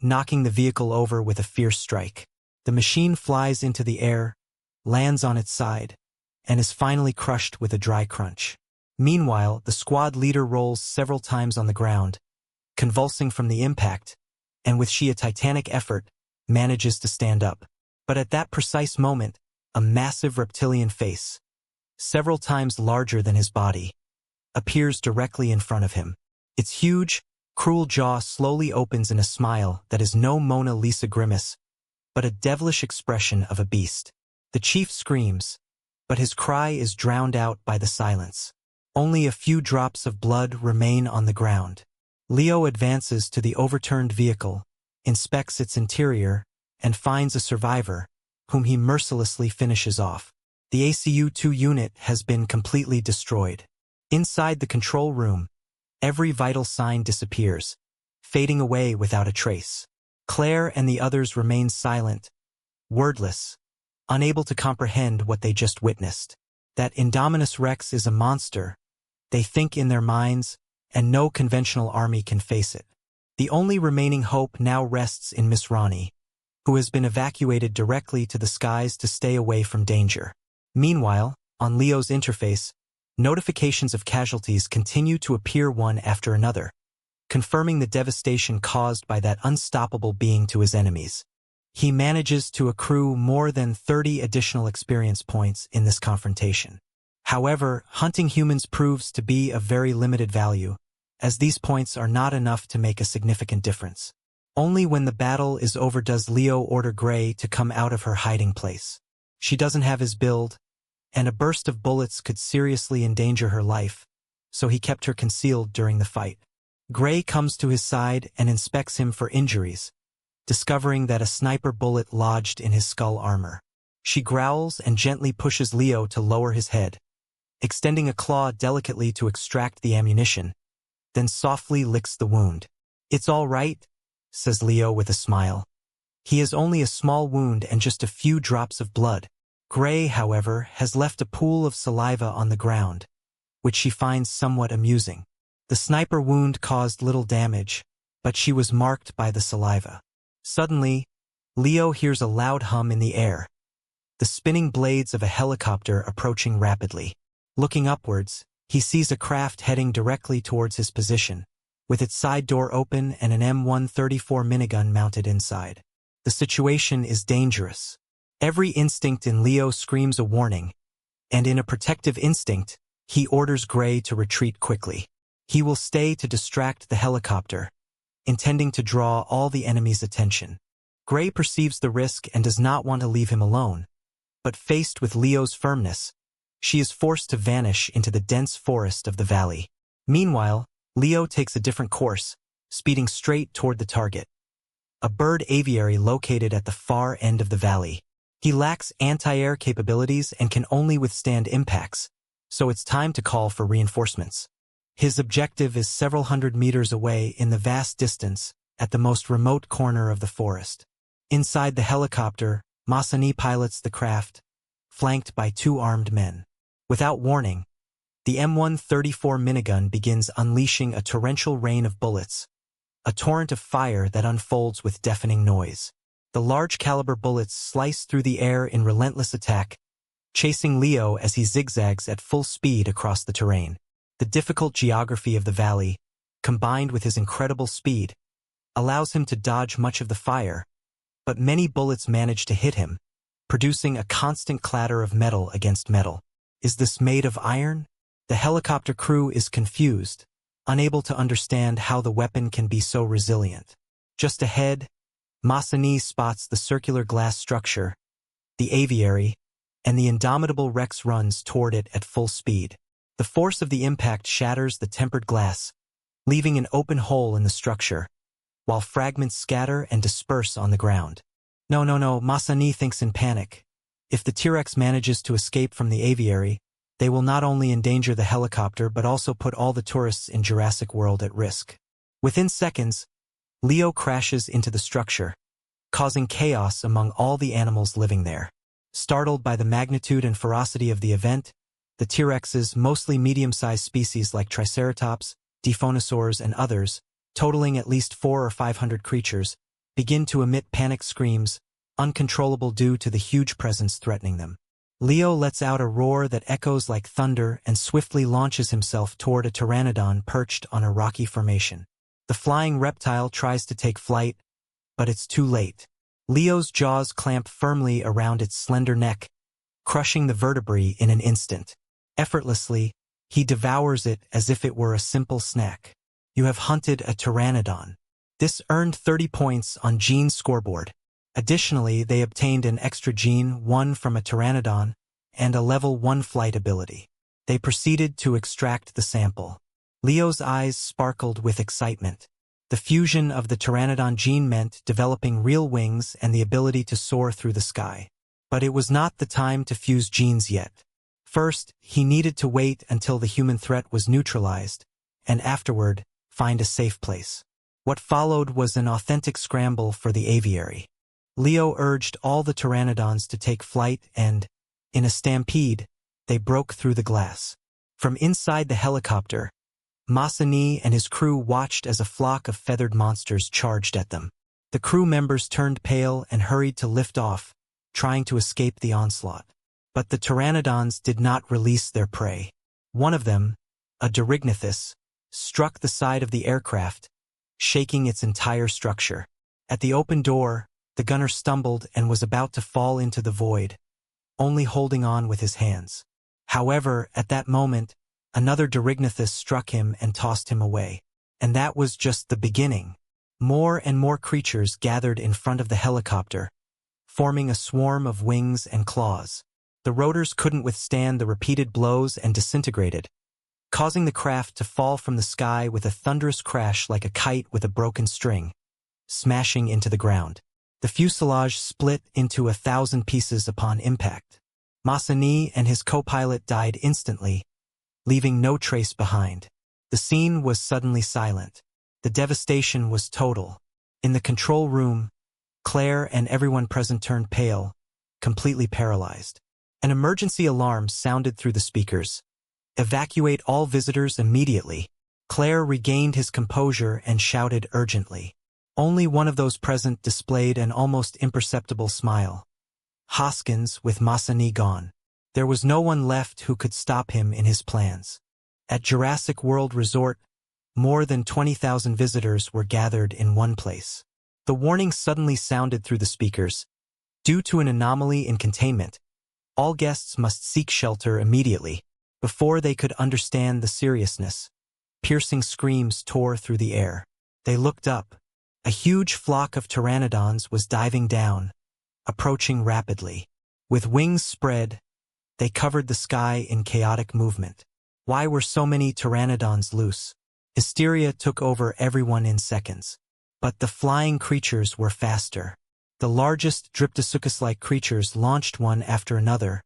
knocking the vehicle over with a fierce strike. The machine flies into the air, lands on its side, and is finally crushed with a dry crunch. Meanwhile, the squad leader rolls several times on the ground, convulsing from the impact, and with sheer titanic effort, manages to stand up. But at that precise moment, a massive reptilian face, several times larger than his body, appears directly in front of him. Its huge, cruel jaw slowly opens in a smile that is no Mona Lisa grimace, but a devilish expression of a beast. The chief screams, but his cry is drowned out by the silence. Only a few drops of blood remain on the ground. Leo advances to the overturned vehicle, inspects its interior, and finds a survivor, whom he mercilessly finishes off. The ACU-2 unit has been completely destroyed. Inside the control room, every vital sign disappears, fading away without a trace. Claire and the others remain silent, wordless, unable to comprehend what they just witnessed. That Indominus Rex is a monster, they think in their minds, and no conventional army can face it. The only remaining hope now rests in Miss Ronnie, who has been evacuated directly to the skies to stay away from danger. Meanwhile, on Leo's interface, notifications of casualties continue to appear one after another, confirming the devastation caused by that unstoppable being to his enemies. He manages to accrue more than 30 additional experience points in this confrontation. However, hunting humans proves to be of very limited value, as these points are not enough to make a significant difference. Only when the battle is over does Leo order Gray to come out of her hiding place. She doesn't have his build, and a burst of bullets could seriously endanger her life, so he kept her concealed during the fight. Gray comes to his side and inspects him for injuries, discovering that a sniper bullet lodged in his skull armor. She growls and gently pushes Leo to lower his head, extending a claw delicately to extract the ammunition, then softly licks the wound. "It's all right," says Leo with a smile. He has only a small wound and just a few drops of blood. Gray, however, has left a pool of saliva on the ground, which she finds somewhat amusing. The sniper wound caused little damage, but she was marked by the saliva. Suddenly, Leo hears a loud hum in the air, the spinning blades of a helicopter approaching rapidly. Looking upwards, he sees a craft heading directly towards his position, with its side door open and an M134 minigun mounted inside. The situation is dangerous. Every instinct in Leo screams a warning, and in a protective instinct, he orders Gray to retreat quickly. He will stay to distract the helicopter, intending to draw all the enemy's attention. Gray perceives the risk and does not want to leave him alone, but faced with Leo's firmness, she is forced to vanish into the dense forest of the valley. Meanwhile, Leo takes a different course, speeding straight toward the target, a bird aviary located at the far end of the valley. He lacks anti-air capabilities and can only withstand impacts, so it's time to call for reinforcements. His objective is several hundred meters away in the vast distance, at the most remote corner of the forest. Inside the helicopter, Masani pilots the craft, flanked by two armed men. Without warning, the M134 minigun begins unleashing a torrential rain of bullets, a torrent of fire that unfolds with deafening noise. The large-caliber bullets slice through the air in relentless attack, chasing Leo as he zigzags at full speed across the terrain. The difficult geography of the valley, combined with his incredible speed, allows him to dodge much of the fire, but many bullets manage to hit him, producing a constant clatter of metal against metal. Is this made of iron? The helicopter crew is confused, unable to understand how the weapon can be so resilient. Just ahead, Masani spots the circular glass structure, the aviary, and the indomitable Rex runs toward it at full speed. The force of the impact shatters the tempered glass, leaving an open hole in the structure, while fragments scatter and disperse on the ground. No, Masani thinks in panic. If the T-Rex manages to escape from the aviary, they will not only endanger the helicopter but also put all the tourists in Jurassic World at risk. Within seconds, Leo crashes into the structure, causing chaos among all the animals living there. Startled by the magnitude and ferocity of the event, the T-Rexes, mostly medium-sized species like Triceratops, Diphonosaurs, and others, totaling at least 400 or 500 creatures, begin to emit panic screams, uncontrollable due to the huge presence threatening them. Leo lets out a roar that echoes like thunder and swiftly launches himself toward a pteranodon perched on a rocky formation. The flying reptile tries to take flight, but it's too late. Leo's jaws clamp firmly around its slender neck, crushing the vertebrae in an instant. Effortlessly, he devours it as if it were a simple snack. You have hunted a pteranodon. This earned 30 points on Gene's scoreboard. Additionally, they obtained an extra gene, one from a pteranodon, and a level 1 flight ability. They proceeded to extract the sample. Leo's eyes sparkled with excitement. The fusion of the pteranodon gene meant developing real wings and the ability to soar through the sky. But it was not the time to fuse genes yet. First, he needed to wait until the human threat was neutralized, and afterward, find a safe place. What followed was an authentic scramble for the aviary. Leo urged all the pteranodons to take flight and, in a stampede, they broke through the glass. From inside the helicopter, Masani and his crew watched as a flock of feathered monsters charged at them. The crew members turned pale and hurried to lift off, trying to escape the onslaught. But the pteranodons did not release their prey. One of them, a Dorignithus, struck the side of the aircraft, shaking its entire structure. At the open door, the gunner stumbled and was about to fall into the void, only holding on with his hands. However, at that moment, another Dorignithus struck him and tossed him away. And that was just the beginning. More and more creatures gathered in front of the helicopter, forming a swarm of wings and claws. The rotors couldn't withstand the repeated blows and disintegrated, causing the craft to fall from the sky with a thunderous crash like a kite with a broken string, smashing into the ground. The fuselage split into 1,000 pieces upon impact. Masani and his co-pilot died instantly, leaving no trace behind. The scene was suddenly silent. The devastation was total. In the control room, Claire and everyone present turned pale, completely paralyzed. An emergency alarm sounded through the speakers. Evacuate all visitors immediately. Claire regained his composure and shouted urgently. Only one of those present displayed an almost imperceptible smile. Hoskins, with Masani gone. There was no one left who could stop him in his plans. At Jurassic World Resort, more than 20,000 visitors were gathered in one place. The warning suddenly sounded through the speakers. Due to an anomaly in containment, all guests must seek shelter immediately. Before they could understand the seriousness, Piercing screams tore through the air. They looked up. A huge flock of pteranodons was diving down, approaching rapidly. With wings spread, they covered the sky in chaotic movement. Why were so many pteranodons loose? Hysteria took over everyone in seconds. But the flying creatures were faster. The largest Dryptosuchus-like creatures launched one after another,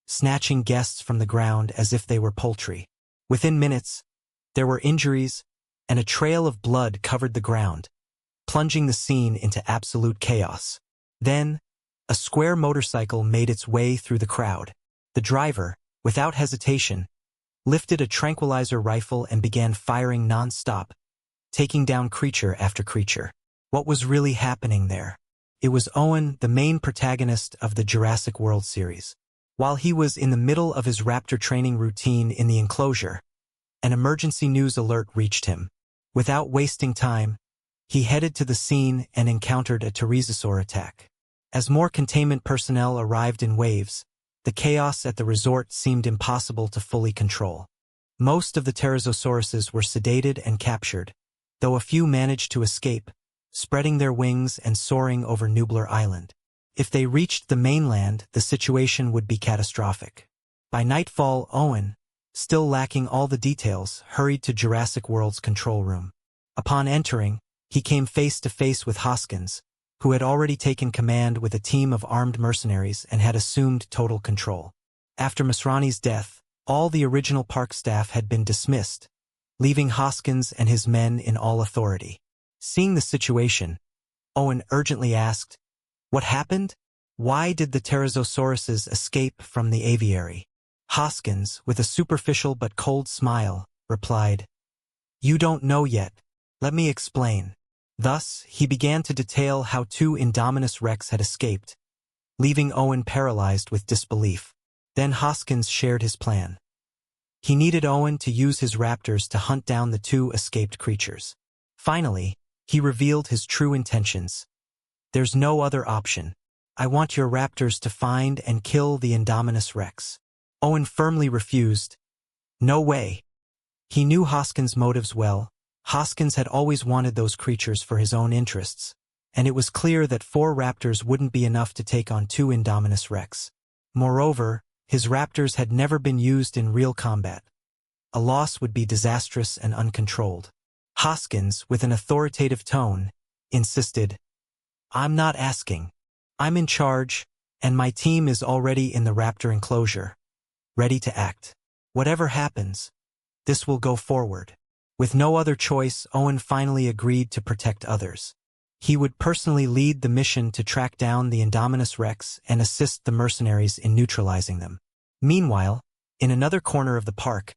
snatching guests from the ground as if they were poultry. Within minutes, there were injuries, and a trail of blood covered the ground, plunging the scene into absolute chaos. Then, a square motorcycle made its way through the crowd. The driver, without hesitation, lifted a tranquilizer rifle and began firing non-stop, taking down creature after creature. What was really happening there? It was Owen, the main protagonist of the Jurassic World series. While he was in the middle of his raptor training routine in the enclosure, an emergency news alert reached him. Without wasting time, he headed to the scene and encountered a pterosaur attack. As more containment personnel arrived in waves, the chaos at the resort seemed impossible to fully control. Most of the pterosauruses were sedated and captured, though a few managed to escape, spreading their wings and soaring over Nublar Island. If they reached the mainland, the situation would be catastrophic. By nightfall, Owen, still lacking all the details, hurried to Jurassic World's control room. Upon entering, he came face to face with Hoskins, who had already taken command with a team of armed mercenaries and had assumed total control. After Masrani's death, all the original park staff had been dismissed, leaving Hoskins and his men in all authority. Seeing the situation, Owen urgently asked, "What happened? Why did the pterosauruses escape from the aviary?" Hoskins, with a superficial but cold smile, replied, "You don't know yet. Let me explain." Thus, he began to detail how 2 Indominus Rex had escaped, leaving Owen paralyzed with disbelief. Then Hoskins shared his plan. He needed Owen to use his raptors to hunt down the 2 escaped creatures. Finally, he revealed his true intentions. "There's no other option. I want your raptors to find and kill the Indominus Rex." Owen firmly refused. No way. He knew Hoskins' motives well. Hoskins had always wanted those creatures for his own interests, and it was clear that 4 raptors wouldn't be enough to take on 2 Indominus Rex. Moreover, his raptors had never been used in real combat. A loss would be disastrous and uncontrolled. Hoskins, with an authoritative tone, insisted, "I'm not asking. I'm in charge, and my team is already in the raptor enclosure, ready to act. Whatever happens, this will go forward." With no other choice, Owen finally agreed to protect others. He would personally lead the mission to track down the Indominus Rex and assist the mercenaries in neutralizing them. Meanwhile, in another corner of the park,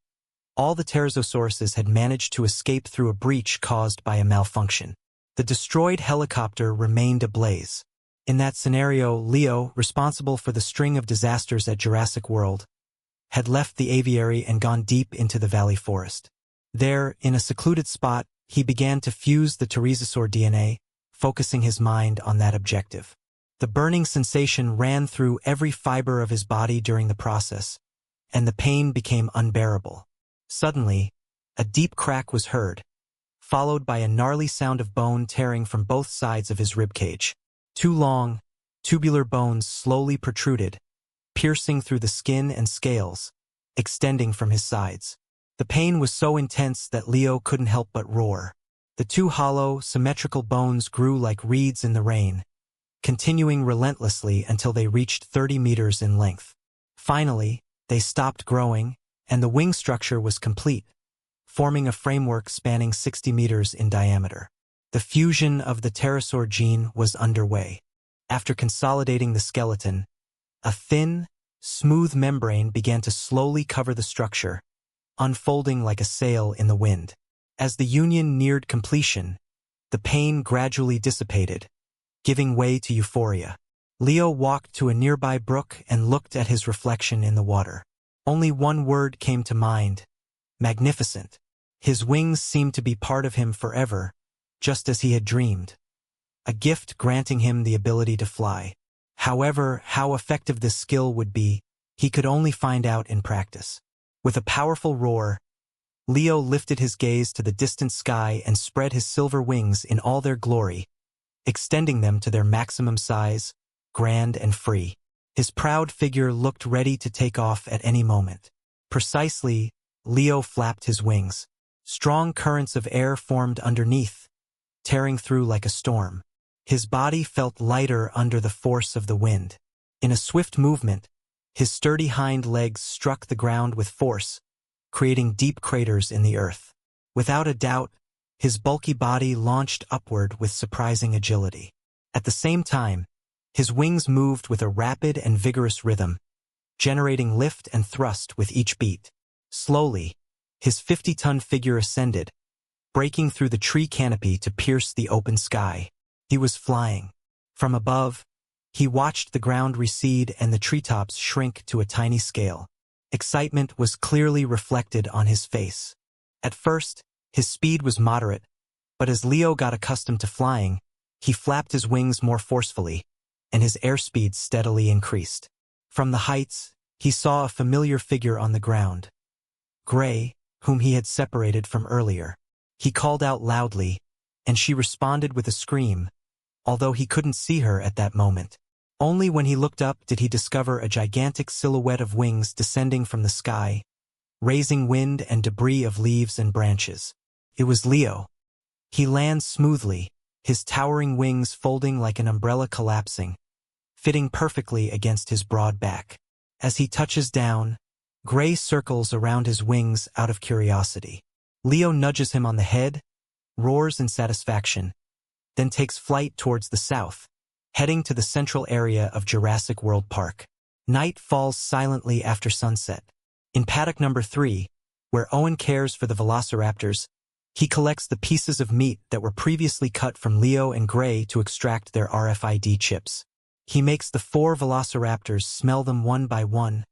all the pterosauruses had managed to escape through a breach caused by a malfunction. The destroyed helicopter remained ablaze. In that scenario, Leo, responsible for the string of disasters at Jurassic World, had left the aviary and gone deep into the valley forest. There, in a secluded spot, he began to fuse the pterosaur DNA, focusing his mind on that objective. The burning sensation ran through every fiber of his body during the process, and the pain became unbearable. Suddenly, a deep crack was heard, followed by a gnarly sound of bone tearing from both sides of his ribcage. 2 long, tubular bones slowly protruded, piercing through the skin and scales, extending from his sides. The pain was so intense that Leo couldn't help but roar. The 2 hollow, symmetrical bones grew like reeds in the rain, continuing relentlessly until they reached 30 meters in length. Finally, they stopped growing, and the wing structure was complete, forming a framework spanning 60 meters in diameter. The fusion of the pterosaur gene was underway. After consolidating the skeleton, a thin, smooth membrane began to slowly cover the structure, unfolding like a sail in the wind. As the union neared completion, the pain gradually dissipated, giving way to euphoria. Leo walked to a nearby brook and looked at his reflection in the water. Only one word came to mind: magnificent. His wings seemed to be part of him forever, just as he had dreamed, a gift granting him the ability to fly. However, how effective this skill would be, he could only find out in practice. With a powerful roar, Leo lifted his gaze to the distant sky and spread his silver wings in all their glory, extending them to their maximum size, grand and free. His proud figure looked ready to take off at any moment. Precisely, Leo flapped his wings. Strong currents of air formed underneath, tearing through like a storm. His body felt lighter under the force of the wind. In a swift movement, his sturdy hind legs struck the ground with force, creating deep craters in the earth. Without a doubt, his bulky body launched upward with surprising agility. At the same time, his wings moved with a rapid and vigorous rhythm, generating lift and thrust with each beat. Slowly, his 50-ton figure ascended, breaking through the tree canopy to pierce the open sky. He was flying. From above, he watched the ground recede and the treetops shrink to a tiny scale. Excitement was clearly reflected on his face. At first, his speed was moderate, but as Leo got accustomed to flying, he flapped his wings more forcefully, and his airspeed steadily increased. From the heights, he saw a familiar figure on the ground. Gray, whom he had separated from earlier. He called out loudly, and she responded with a scream, although he couldn't see her at that moment. Only when he looked up did he discover a gigantic silhouette of wings descending from the sky, raising wind and debris of leaves and branches. It was Leo. He lands smoothly, his towering wings folding like an umbrella collapsing, fitting perfectly against his broad back. As he touches down, Gray circles around his wings out of curiosity. Leo nudges him on the head, roars in satisfaction, then takes flight towards the south, heading to the central area of Jurassic World Park. Night falls silently after sunset. In paddock number 3, where Owen cares for the velociraptors, he collects the pieces of meat that were previously cut from Leo and Gray to extract their RFID chips. He makes the 4 velociraptors smell them one by one,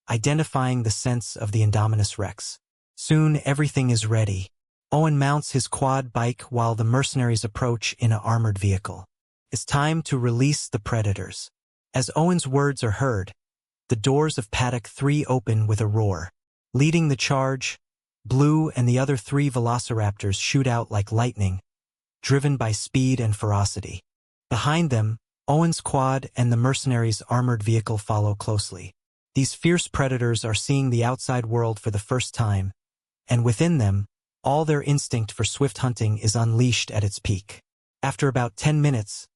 identifying the scents of the Indominus Rex. Soon everything is ready. Owen mounts his quad bike while the mercenaries approach in an armored vehicle. It's time to release the predators. As Owen's words are heard, the doors of paddock 3 open with a roar. Leading the charge, Blue and the other 3 velociraptors shoot out like lightning, driven by speed and ferocity. Behind them, Owen's quad and the mercenaries' armored vehicle follow closely. These fierce predators are seeing the outside world for the first time, and within them, all their instinct for swift hunting is unleashed at its peak. After about 10 minutes,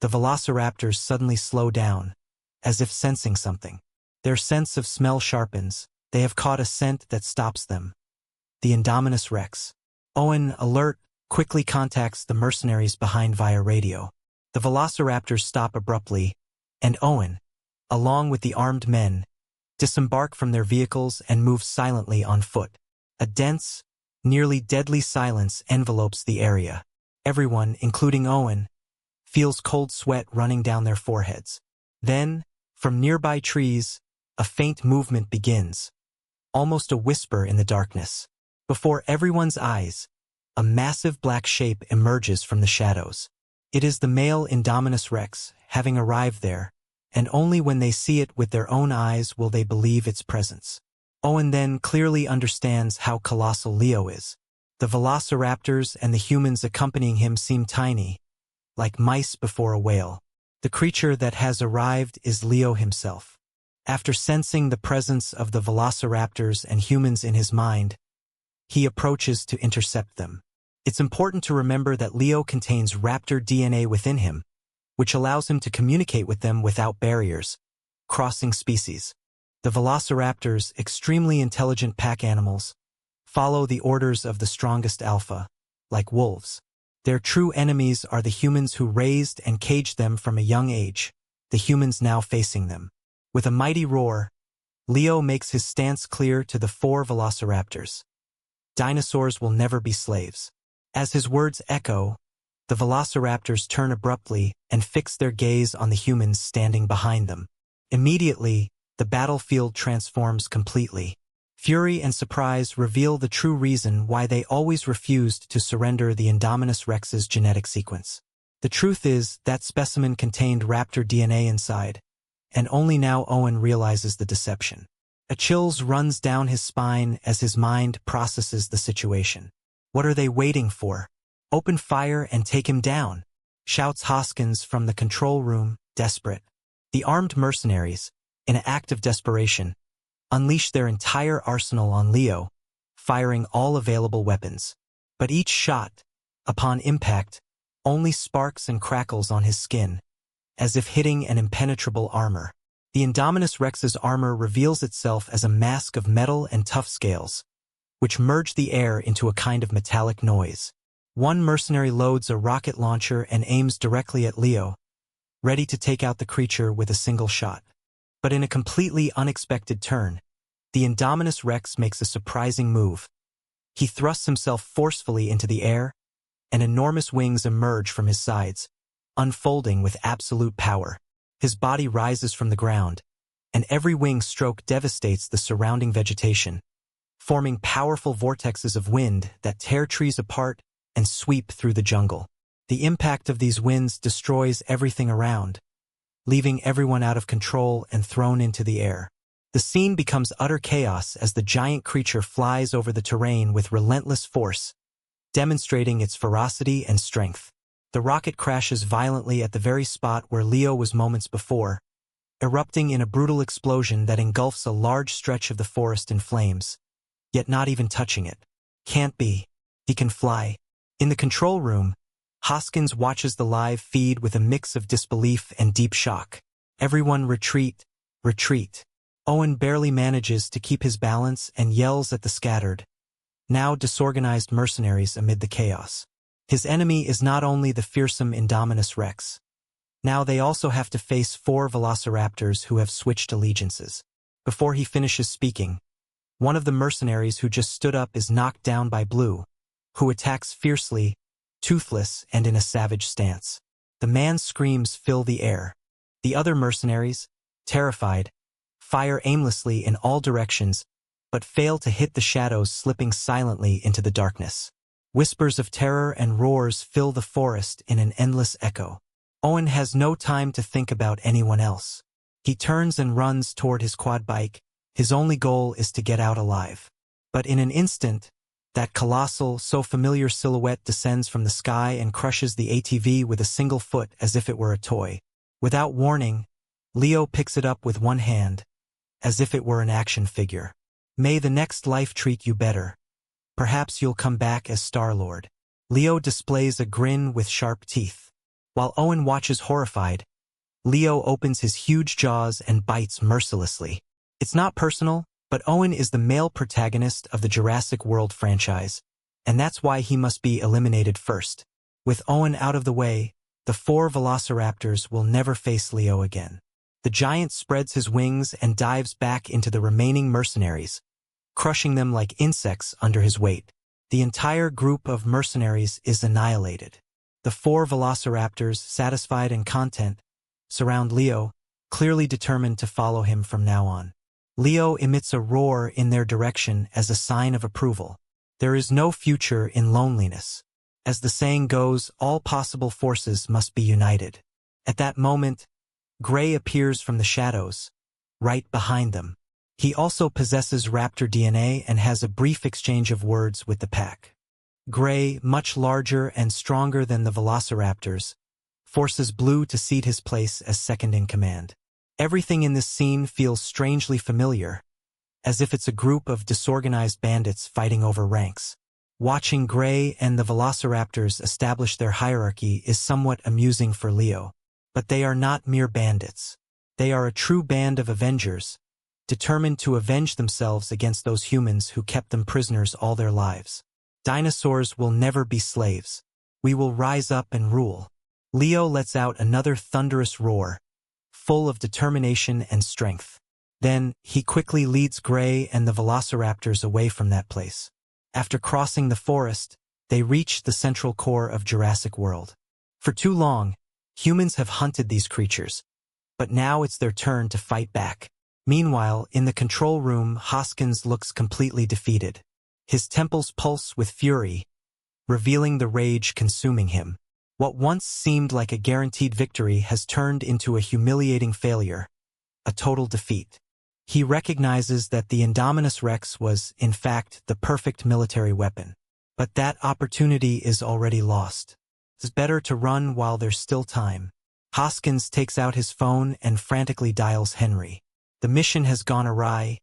the velociraptors suddenly slow down, as if sensing something. Their sense of smell sharpens. They have caught a scent that stops them. The Indominus Rex. Owen, alert, quickly contacts the mercenaries behind via radio. The velociraptors stop abruptly, and Owen, along with the armed men, disembark from their vehicles and move silently on foot. A dense, nearly deadly silence envelopes the area. Everyone, including Owen, feels cold sweat running down their foreheads. Then, from nearby trees, a faint movement begins, almost a whisper in the darkness. Before everyone's eyes, a massive black shape emerges from the shadows. It is the male Indominus Rex, having arrived there, and only when they see it with their own eyes will they believe its presence. Owen then clearly understands how colossal Leo is. The velociraptors and the humans accompanying him seem tiny, like mice before a whale. The creature that has arrived is Leo himself. After sensing the presence of the velociraptors and humans in his mind, he approaches to intercept them. It's important to remember that Leo contains raptor DNA within him, which allows him to communicate with them without barriers, crossing species. The velociraptors, extremely intelligent pack animals, follow the orders of the strongest alpha, like wolves. Their true enemies are the humans who raised and caged them from a young age, the humans now facing them. With a mighty roar, Leo makes his stance clear to the 4 velociraptors. Dinosaurs will never be slaves. As his words echo, the velociraptors turn abruptly and fix their gaze on the humans standing behind them. Immediately, the battlefield transforms completely. Fury and surprise reveal the true reason why they always refused to surrender the Indominus Rex's genetic sequence. The truth is that specimen contained raptor DNA inside, and only now Owen realizes the deception. A chill runs down his spine as his mind processes the situation. What are they waiting for? Open fire and take him down, shouts Hoskins from the control room, desperate. The armed mercenaries, in an act of desperation, unleash their entire arsenal on Leo, firing all available weapons. But each shot, upon impact, only sparks and crackles on his skin, as if hitting an impenetrable armor. The Indominus Rex's armor reveals itself as a mask of metal and tough scales, which merge the air into a kind of metallic noise. One mercenary loads a rocket launcher and aims directly at Leo, ready to take out the creature with a single shot. But in a completely unexpected turn, the Indominus Rex makes a surprising move. He thrusts himself forcefully into the air, and enormous wings emerge from his sides, unfolding with absolute power. His body rises from the ground, and every wing stroke devastates the surrounding vegetation, forming powerful vortexes of wind that tear trees apart and sweep through the jungle. The impact of these winds destroys everything around, leaving everyone out of control and thrown into the air. The scene becomes utter chaos as the giant creature flies over the terrain with relentless force, demonstrating its ferocity and strength. The rocket crashes violently at the very spot where Leo was moments before, erupting in a brutal explosion that engulfs a large stretch of the forest in flames, yet not even touching it. Can't be. He can fly. In the control room, Hoskins watches the live feed with a mix of disbelief and deep shock. Everyone retreat, retreat. Owen barely manages to keep his balance and yells at the scattered, now disorganized mercenaries amid the chaos. His enemy is not only the fearsome Indominus Rex. Now they also have to face 4 velociraptors who have switched allegiances. Before he finishes speaking, one of the mercenaries who just stood up is knocked down by Blue, who attacks fiercely, toothless, and in a savage stance. The man's screams fill the air. The other mercenaries, terrified, fire aimlessly in all directions, but fail to hit the shadows slipping silently into the darkness. Whispers of terror and roars fill the forest in an endless echo. Owen has no time to think about anyone else. He turns and runs toward his quad bike. His only goal is to get out alive. But in an instant, that colossal, so familiar silhouette descends from the sky and crushes the ATV with a single foot as if it were a toy. Without warning, Leo picks it up with one hand, as if it were an action figure. May the next life treat you better. Perhaps you'll come back as Star-Lord. Leo displays a grin with sharp teeth. While Owen watches horrified, Leo opens his huge jaws and bites mercilessly. It's not personal, but Owen is the male protagonist of the Jurassic World franchise, and that's why he must be eliminated first. With Owen out of the way, the 4 velociraptors will never face Leo again. The giant spreads his wings and dives back into the remaining mercenaries, crushing them like insects under his weight. The entire group of mercenaries is annihilated. The 4 velociraptors, satisfied and content, surround Leo, clearly determined to follow him from now on. Leo emits a roar in their direction as a sign of approval. There is no future in loneliness. As the saying goes, all possible forces must be united. At that moment, Gray appears from the shadows, right behind them. He also possesses raptor DNA and has a brief exchange of words with the pack. Gray, much larger and stronger than the velociraptors, forces Blue to cede his place as second in command. Everything in this scene feels strangely familiar, as if it's a group of disorganized bandits fighting over ranks. Watching Gray and the velociraptors establish their hierarchy is somewhat amusing for Leo. But they are not mere bandits. They are a true band of avengers, determined to avenge themselves against those humans who kept them prisoners all their lives. Dinosaurs will never be slaves. We will rise up and rule. Leo lets out another thunderous roar, full of determination and strength. Then, he quickly leads Gray and the velociraptors away from that place. After crossing the forest, they reach the central core of Jurassic World. For too long, humans have hunted these creatures, but now it's their turn to fight back. Meanwhile, in the control room, Hoskins looks completely defeated. His temples pulse with fury, revealing the rage consuming him. What once seemed like a guaranteed victory has turned into a humiliating failure, a total defeat. He recognizes that the Indominus Rex was, in fact, the perfect military weapon. But that opportunity is already lost. It's better to run while there's still time. Hoskins takes out his phone and frantically dials Henry. The mission has gone awry.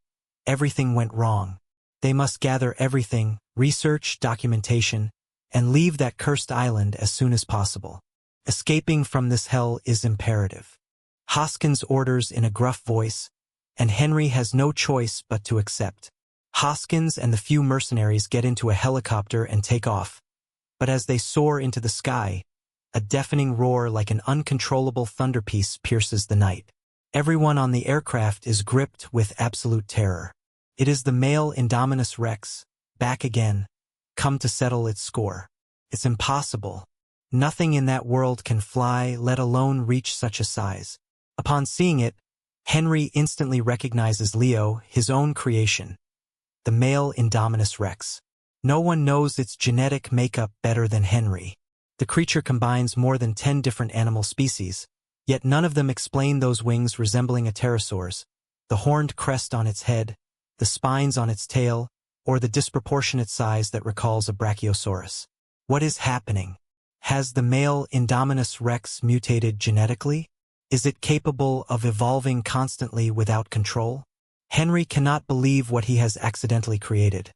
Everything went wrong. They must gather everything, research, documentation, and leave that cursed island as soon as possible. Escaping from this hell is imperative. Hoskins orders in a gruff voice, and Henry has no choice but to accept. Hoskins and the few mercenaries get into a helicopter and take off. But as they soar into the sky, a deafening roar like an uncontrollable thunderpiece pierces the night. Everyone on the aircraft is gripped with absolute terror. It is the male Indominus Rex, back again, come to settle its score. It's impossible. Nothing in that world can fly, let alone reach such a size. Upon seeing it, Henry instantly recognizes Leo, his own creation. The male Indominus Rex. No one knows its genetic makeup better than Henry. The creature combines more than 10 different animal species, yet none of them explain those wings resembling a pterosaur's, the horned crest on its head, the spines on its tail, or the disproportionate size that recalls a brachiosaurus. What is happening? Has the male Indominus Rex mutated genetically? Is it capable of evolving constantly without control? Henry cannot believe what he has accidentally created.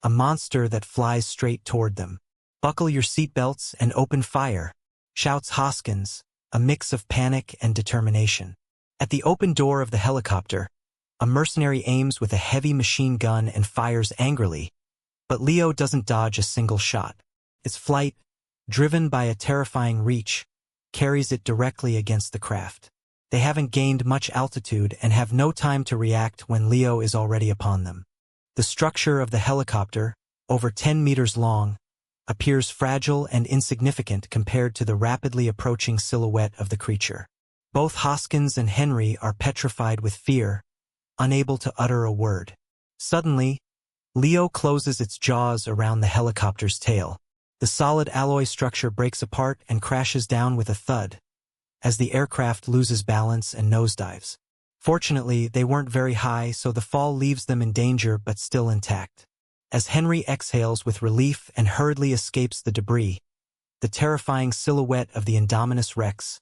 A monster that flies straight toward them. "Buckle your seatbelts and open fire," shouts Hoskins, a mix of panic and determination. At the open door of the helicopter, a mercenary aims with a heavy machine gun and fires angrily, but Leo doesn't dodge a single shot. Its flight, driven by a terrifying reach, carries it directly against the craft. They haven't gained much altitude and have no time to react when Leo is already upon them. The structure of the helicopter, over 10 meters long, appears fragile and insignificant compared to the rapidly approaching silhouette of the creature. Both Hoskins and Henry are petrified with fear, unable to utter a word. Suddenly, Leo closes its jaws around the helicopter's tail. The solid alloy structure breaks apart and crashes down with a thud, as the aircraft loses balance and nosedives. Fortunately, they weren't very high, so the fall leaves them in danger but still intact. As Henry exhales with relief and hurriedly escapes the debris, the terrifying silhouette of the Indominus Rex,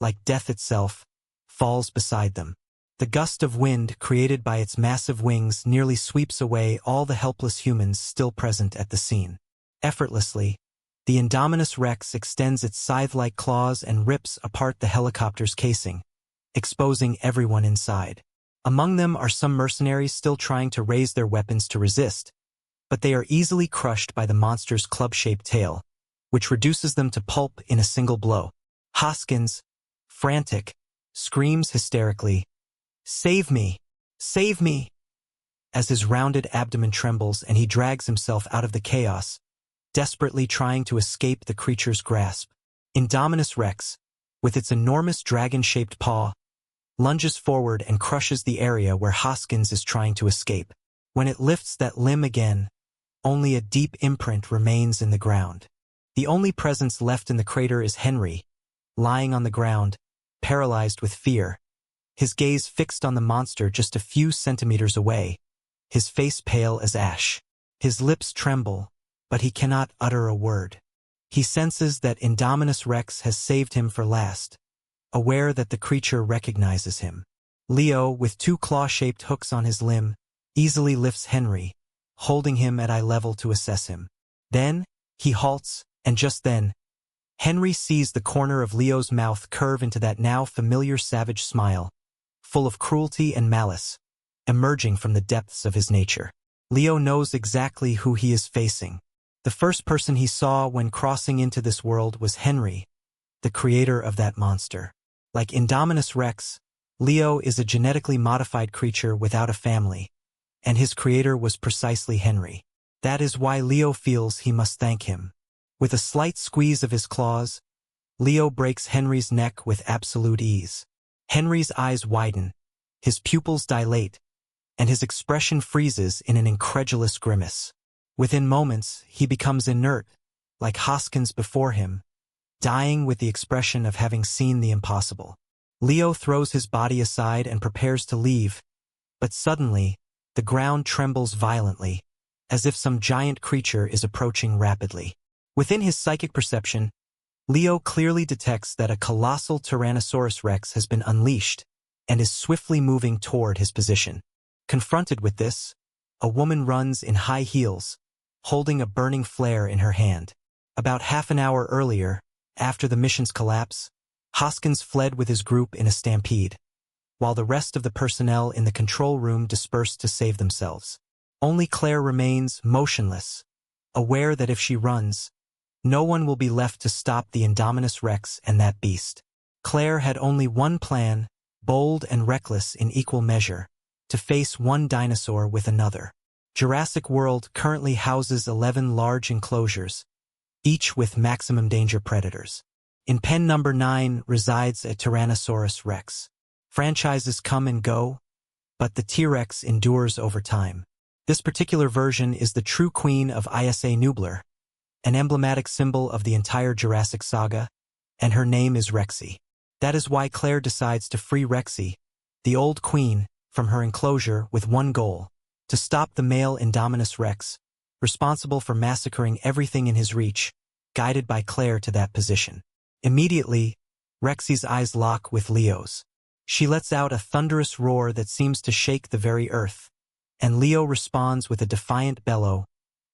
like death itself, falls beside them. The gust of wind created by its massive wings nearly sweeps away all the helpless humans still present at the scene. Effortlessly, the Indominus Rex extends its scythe-like claws and rips apart the helicopter's casing, exposing everyone inside. Among them are some mercenaries still trying to raise their weapons to resist, but they are easily crushed by the monster's club-shaped tail, which reduces them to pulp in a single blow. Hoskins, frantic, screams hysterically, "Save me! Save me!" as his rounded abdomen trembles and he drags himself out of the chaos, desperately trying to escape the creature's grasp. Indominus Rex, with its enormous dragon-shaped paw, lunges forward and crushes the area where Hoskins is trying to escape. When it lifts that limb again, only a deep imprint remains in the ground. The only presence left in the crater is Henry, lying on the ground, paralyzed with fear, his gaze fixed on the monster just a few centimeters away, his face pale as ash. His lips tremble, but he cannot utter a word. He senses that Indominus Rex has saved him for last, aware that the creature recognizes him. Leo, with 2 claw-shaped hooks on his limb, easily lifts Henry, holding him at eye level to assess him. Then, he halts, and just then, Henry sees the corner of Leo's mouth curve into that now familiar savage smile, full of cruelty and malice, emerging from the depths of his nature. Leo knows exactly who he is facing. The first person he saw when crossing into this world was Henry, the creator of that monster. Like Indominus Rex, Leo is a genetically modified creature without a family, and his creator was precisely Henry. That is why Leo feels he must thank him. With a slight squeeze of his claws, Leo breaks Henry's neck with absolute ease. Henry's eyes widen, his pupils dilate, and his expression freezes in an incredulous grimace. Within moments, he becomes inert, like Hoskins before him, dying with the expression of having seen the impossible. Leo throws his body aside and prepares to leave, But suddenly, the ground trembles violently, as if some giant creature is approaching rapidly. Within his psychic perception, Leo clearly detects that a colossal Tyrannosaurus Rex has been unleashed and is swiftly moving toward his position. Confronted with this, a woman runs in high heels, holding a burning flare in her hand. About half an hour earlier, after the mission's collapse, Hoskins fled with his group in a stampede, while the rest of the personnel in the control room dispersed to save themselves. Only Claire remains motionless, aware that if she runs, no one will be left to stop the Indominus Rex and that beast. Claire had only one plan, bold and reckless in equal measure, to face one dinosaur with another. Jurassic World currently houses 11 large enclosures, each with maximum danger predators. In pen number 9 resides a Tyrannosaurus Rex. Franchises come and go, but the T-Rex endures over time. This particular version is the true queen of Isa Nublar, an emblematic symbol of the entire Jurassic saga, and her name is Rexy. That is why Claire decides to free Rexy, the old queen, from her enclosure with one goal: to stop the male Indominus Rex, responsible for massacring everything in his reach, guided by Claire to that position. Immediately, Rexy's eyes lock with Leo's. She lets out a thunderous roar that seems to shake the very earth, and Leo responds with a defiant bellow,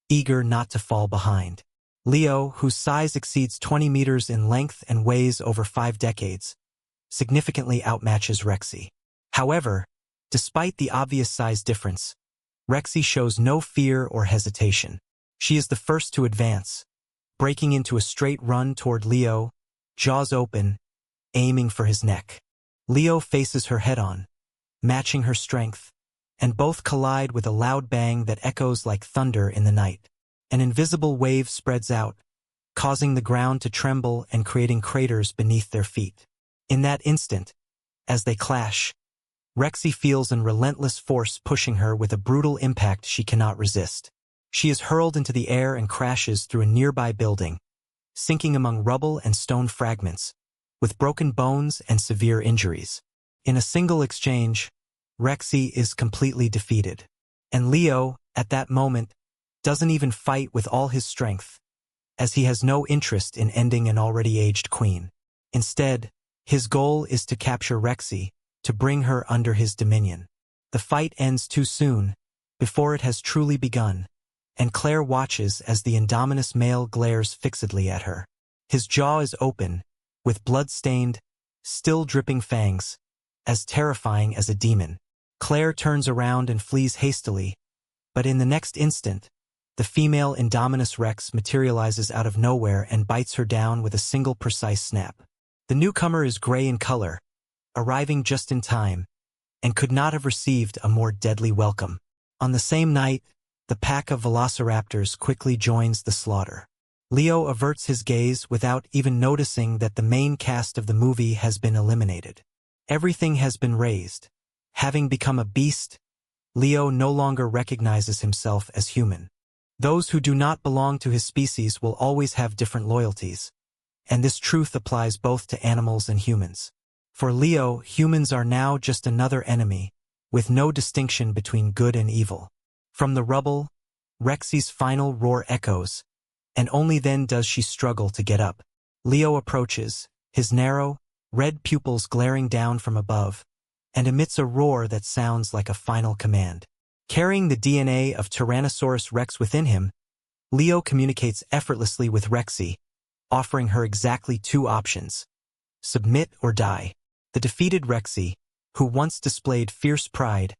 eager not to fall behind. Leo, whose size exceeds 20 meters in length and weighs over 5 decades, significantly outmatches Rexy. However, despite the obvious size difference, Rexy shows no fear or hesitation. She is the first to advance, breaking into a straight run toward Leo, jaws open, aiming for his neck. Leo faces her head-on, matching her strength, and both collide with a loud bang that echoes like thunder in the night. An invisible wave spreads out, causing the ground to tremble and creating craters beneath their feet. In that instant, as they clash, Rexy feels an relentless force pushing her with a brutal impact she cannot resist. She is hurled into the air and crashes through a nearby building, sinking among rubble and stone fragments, with broken bones and severe injuries. In a single exchange, Rexy is completely defeated. And Leo, at that moment, doesn't even fight with all his strength, as he has no interest in ending an already aged queen. Instead, his goal is to capture Rexy, to bring her under his dominion. The fight ends too soon, before it has truly begun, and Claire watches as the Indominus male glares fixedly at her. His jaw is open, with blood-stained, still dripping fangs, as terrifying as a demon. Claire turns around and flees hastily, but in the next instant, the female Indominus Rex materializes out of nowhere and bites her down with a single precise snap. The newcomer is gray in color, arriving just in time, and could not have received a more deadly welcome. On the same night, the pack of velociraptors quickly joins the slaughter. Leo averts his gaze without even noticing that the main cast of the movie has been eliminated. Everything has been razed. Having become a beast, Leo no longer recognizes himself as human. Those who do not belong to his species will always have different loyalties, and this truth applies both to animals and humans. For Leo, humans are now just another enemy, with no distinction between good and evil. From the rubble, Rexy's final roar echoes, and only then does she struggle to get up. Leo approaches, his narrow, red pupils glaring down from above, and emits a roar that sounds like a final command. Carrying the DNA of Tyrannosaurus Rex within him, Leo communicates effortlessly with Rexy, offering her exactly 2 options: submit or die. The defeated Rexy, who once displayed fierce pride,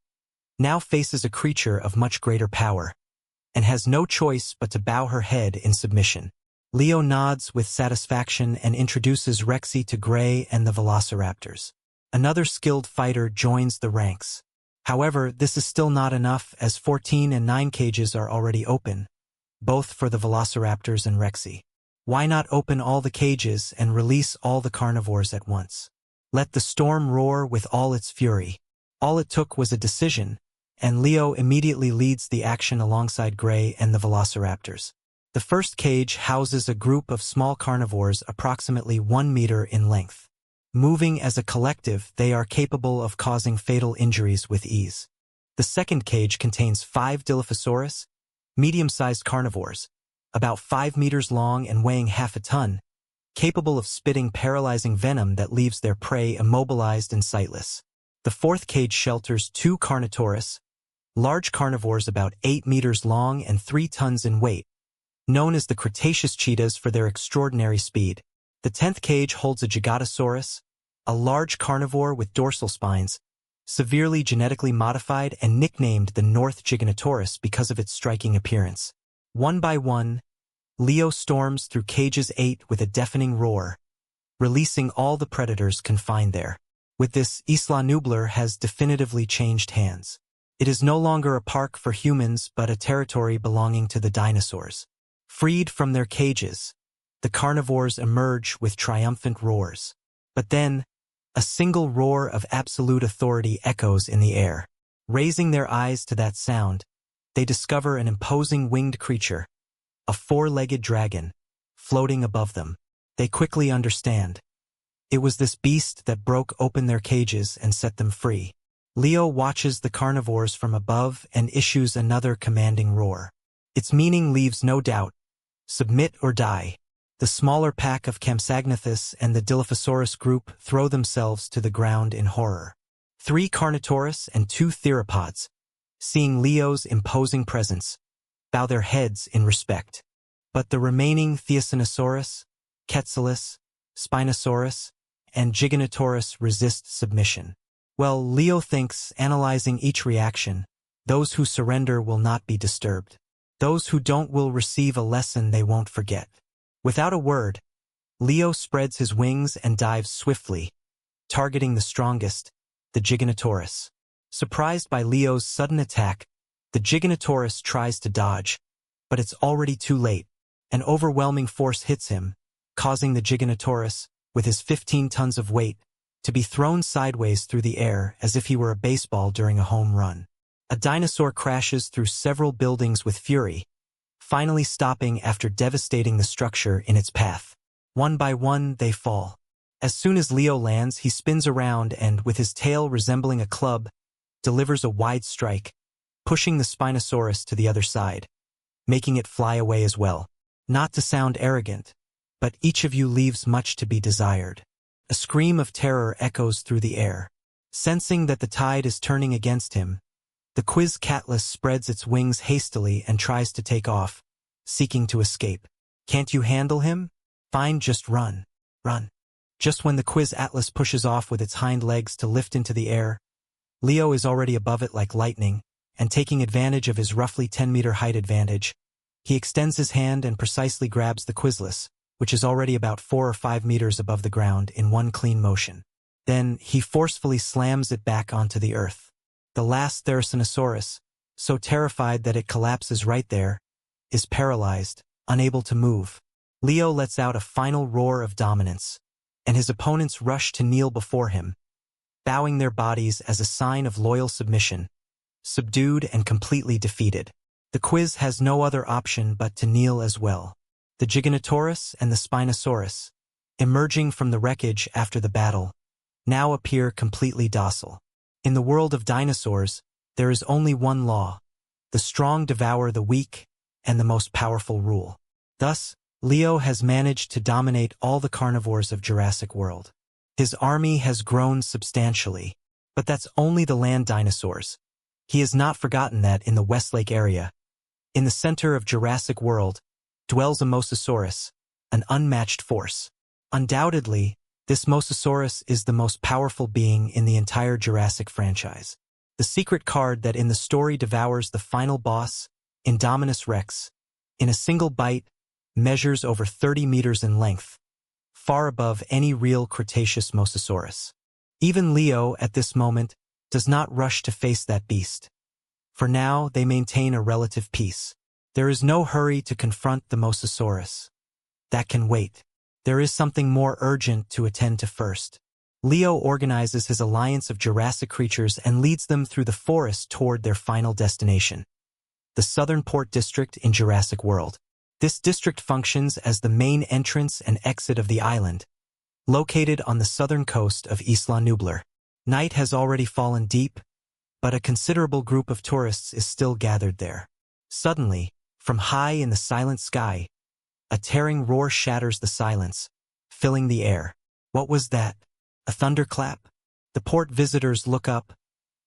now faces a creature of much greater power, and has no choice but to bow her head in submission. Leo nods with satisfaction and introduces Rexy to Gray and the velociraptors. Another skilled fighter joins the ranks. However, this is still not enough, as 14 and 9 cages are already open, both for the velociraptors and Rexy. Why not open all the cages and release all the carnivores at once? Let the storm roar with all its fury. All it took was a decision, and Leo immediately leads the action alongside Gray and the velociraptors. The first cage houses a group of small carnivores approximately 1 meter in length. Moving as a collective, they are capable of causing fatal injuries with ease. The second cage contains 5 Dilophosaurus, medium-sized carnivores, about 5 meters long and weighing half a ton, capable of spitting paralyzing venom that leaves their prey immobilized and sightless. The fourth cage shelters 2 Carnotaurus, large carnivores about 8 meters long and 3 tons in weight, known as the Cretaceous cheetahs for their extraordinary speed. The 10th cage holds a Giganotosaurus, a large carnivore with dorsal spines, severely genetically modified and nicknamed the North Giganotosaurus because of its striking appearance. One by one, Leo storms through cages 8 with a deafening roar, releasing all the predators confined there. With this, Isla Nublar has definitively changed hands. It is no longer a park for humans but a territory belonging to the dinosaurs. Freed from their cages, the carnivores emerge with triumphant roars. But then, a single roar of absolute authority echoes in the air. Raising their eyes to that sound, they discover an imposing winged creature, a 4-legged dragon, floating above them. They quickly understand. It was this beast that broke open their cages and set them free. Leo watches the carnivores from above and issues another commanding roar. Its meaning leaves no doubt. Submit or die. The smaller pack of Compsognathus and the Dilophosaurus group throw themselves to the ground in horror. 3 Carnotaurus and 2 theropods, seeing Leo's imposing presence, bow their heads in respect. But the remaining Theocynosaurus, Quetzalus, Spinosaurus, and Giganotosaurus resist submission. Well, Leo thinks, analyzing each reaction, those who surrender will not be disturbed. Those who don't will receive a lesson they won't forget. Without a word, Leo spreads his wings and dives swiftly, targeting the strongest, the Giganotosaurus. Surprised by Leo's sudden attack, the Giganotosaurus tries to dodge, but it's already too late. An overwhelming force hits him, causing the Giganotosaurus, with his 15 tons of weight, to be thrown sideways through the air as if he were a baseball during a home run. A dinosaur crashes through several buildings with fury, finally stopping after devastating the structure in its path. One by one, they fall. As soon as Leo lands, he spins around and, with his tail resembling a club, delivers a wide strike, pushing the Spinosaurus to the other side, making it fly away as well. Not to sound arrogant, but each of you leaves much to be desired. A scream of terror echoes through the air. Sensing that the tide is turning against him, the Quizcatlas spreads its wings hastily and tries to take off, seeking to escape. Can't you handle him? Fine, just run. Run. Just when the Quizatlas pushes off with its hind legs to lift into the air, Leo is already above it like lightning, and taking advantage of his roughly 10-meter height advantage, he extends his hand and precisely grabs the Quizless, which is already about 4 or 5 meters above the ground, in one clean motion. Then, he forcefully slams it back onto the earth. The last Therizinosaurus, so terrified that it collapses right there, is paralyzed, unable to move. Leo lets out a final roar of dominance, and his opponents rush to kneel before him, bowing their bodies as a sign of loyal submission, subdued and completely defeated. The Quiz has no other option but to kneel as well. The Giganotosaurus and the Spinosaurus, emerging from the wreckage after the battle, now appear completely docile. In the world of dinosaurs, there is only one law: the strong devour the weak, and the most powerful rule. Thus, Leo has managed to dominate all the carnivores of Jurassic World. His army has grown substantially, but that's only the land dinosaurs. He has not forgotten that in the Westlake area, in the center of Jurassic World, dwells a Mosasaurus, an unmatched force. Undoubtedly, this Mosasaurus is the most powerful being in the entire Jurassic franchise. The secret card that in the story devours the final boss, Indominus Rex, in a single bite, measures over 30 meters in length, far above any real Cretaceous Mosasaurus. Even Leo, at this moment, does not rush to face that beast. For now, they maintain a relative peace. There is no hurry to confront the Mosasaurus. That can wait. There is something more urgent to attend to first. Leo organizes his alliance of Jurassic creatures and leads them through the forest toward their final destination, the Southern Port District in Jurassic World. This district functions as the main entrance and exit of the island, located on the southern coast of Isla Nublar. Night has already fallen deep, but a considerable group of tourists is still gathered there. Suddenly, from high in the silent sky, a tearing roar shatters the silence, filling the air. What was that? A thunderclap? The port visitors look up,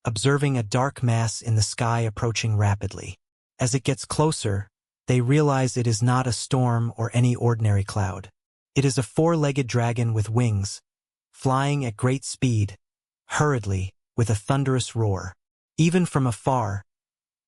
observing a dark mass in the sky approaching rapidly. As it gets closer, they realize it is not a storm or any ordinary cloud. It is a four-legged dragon with wings, flying at great speed, hurriedly, with a thunderous roar. Even from afar,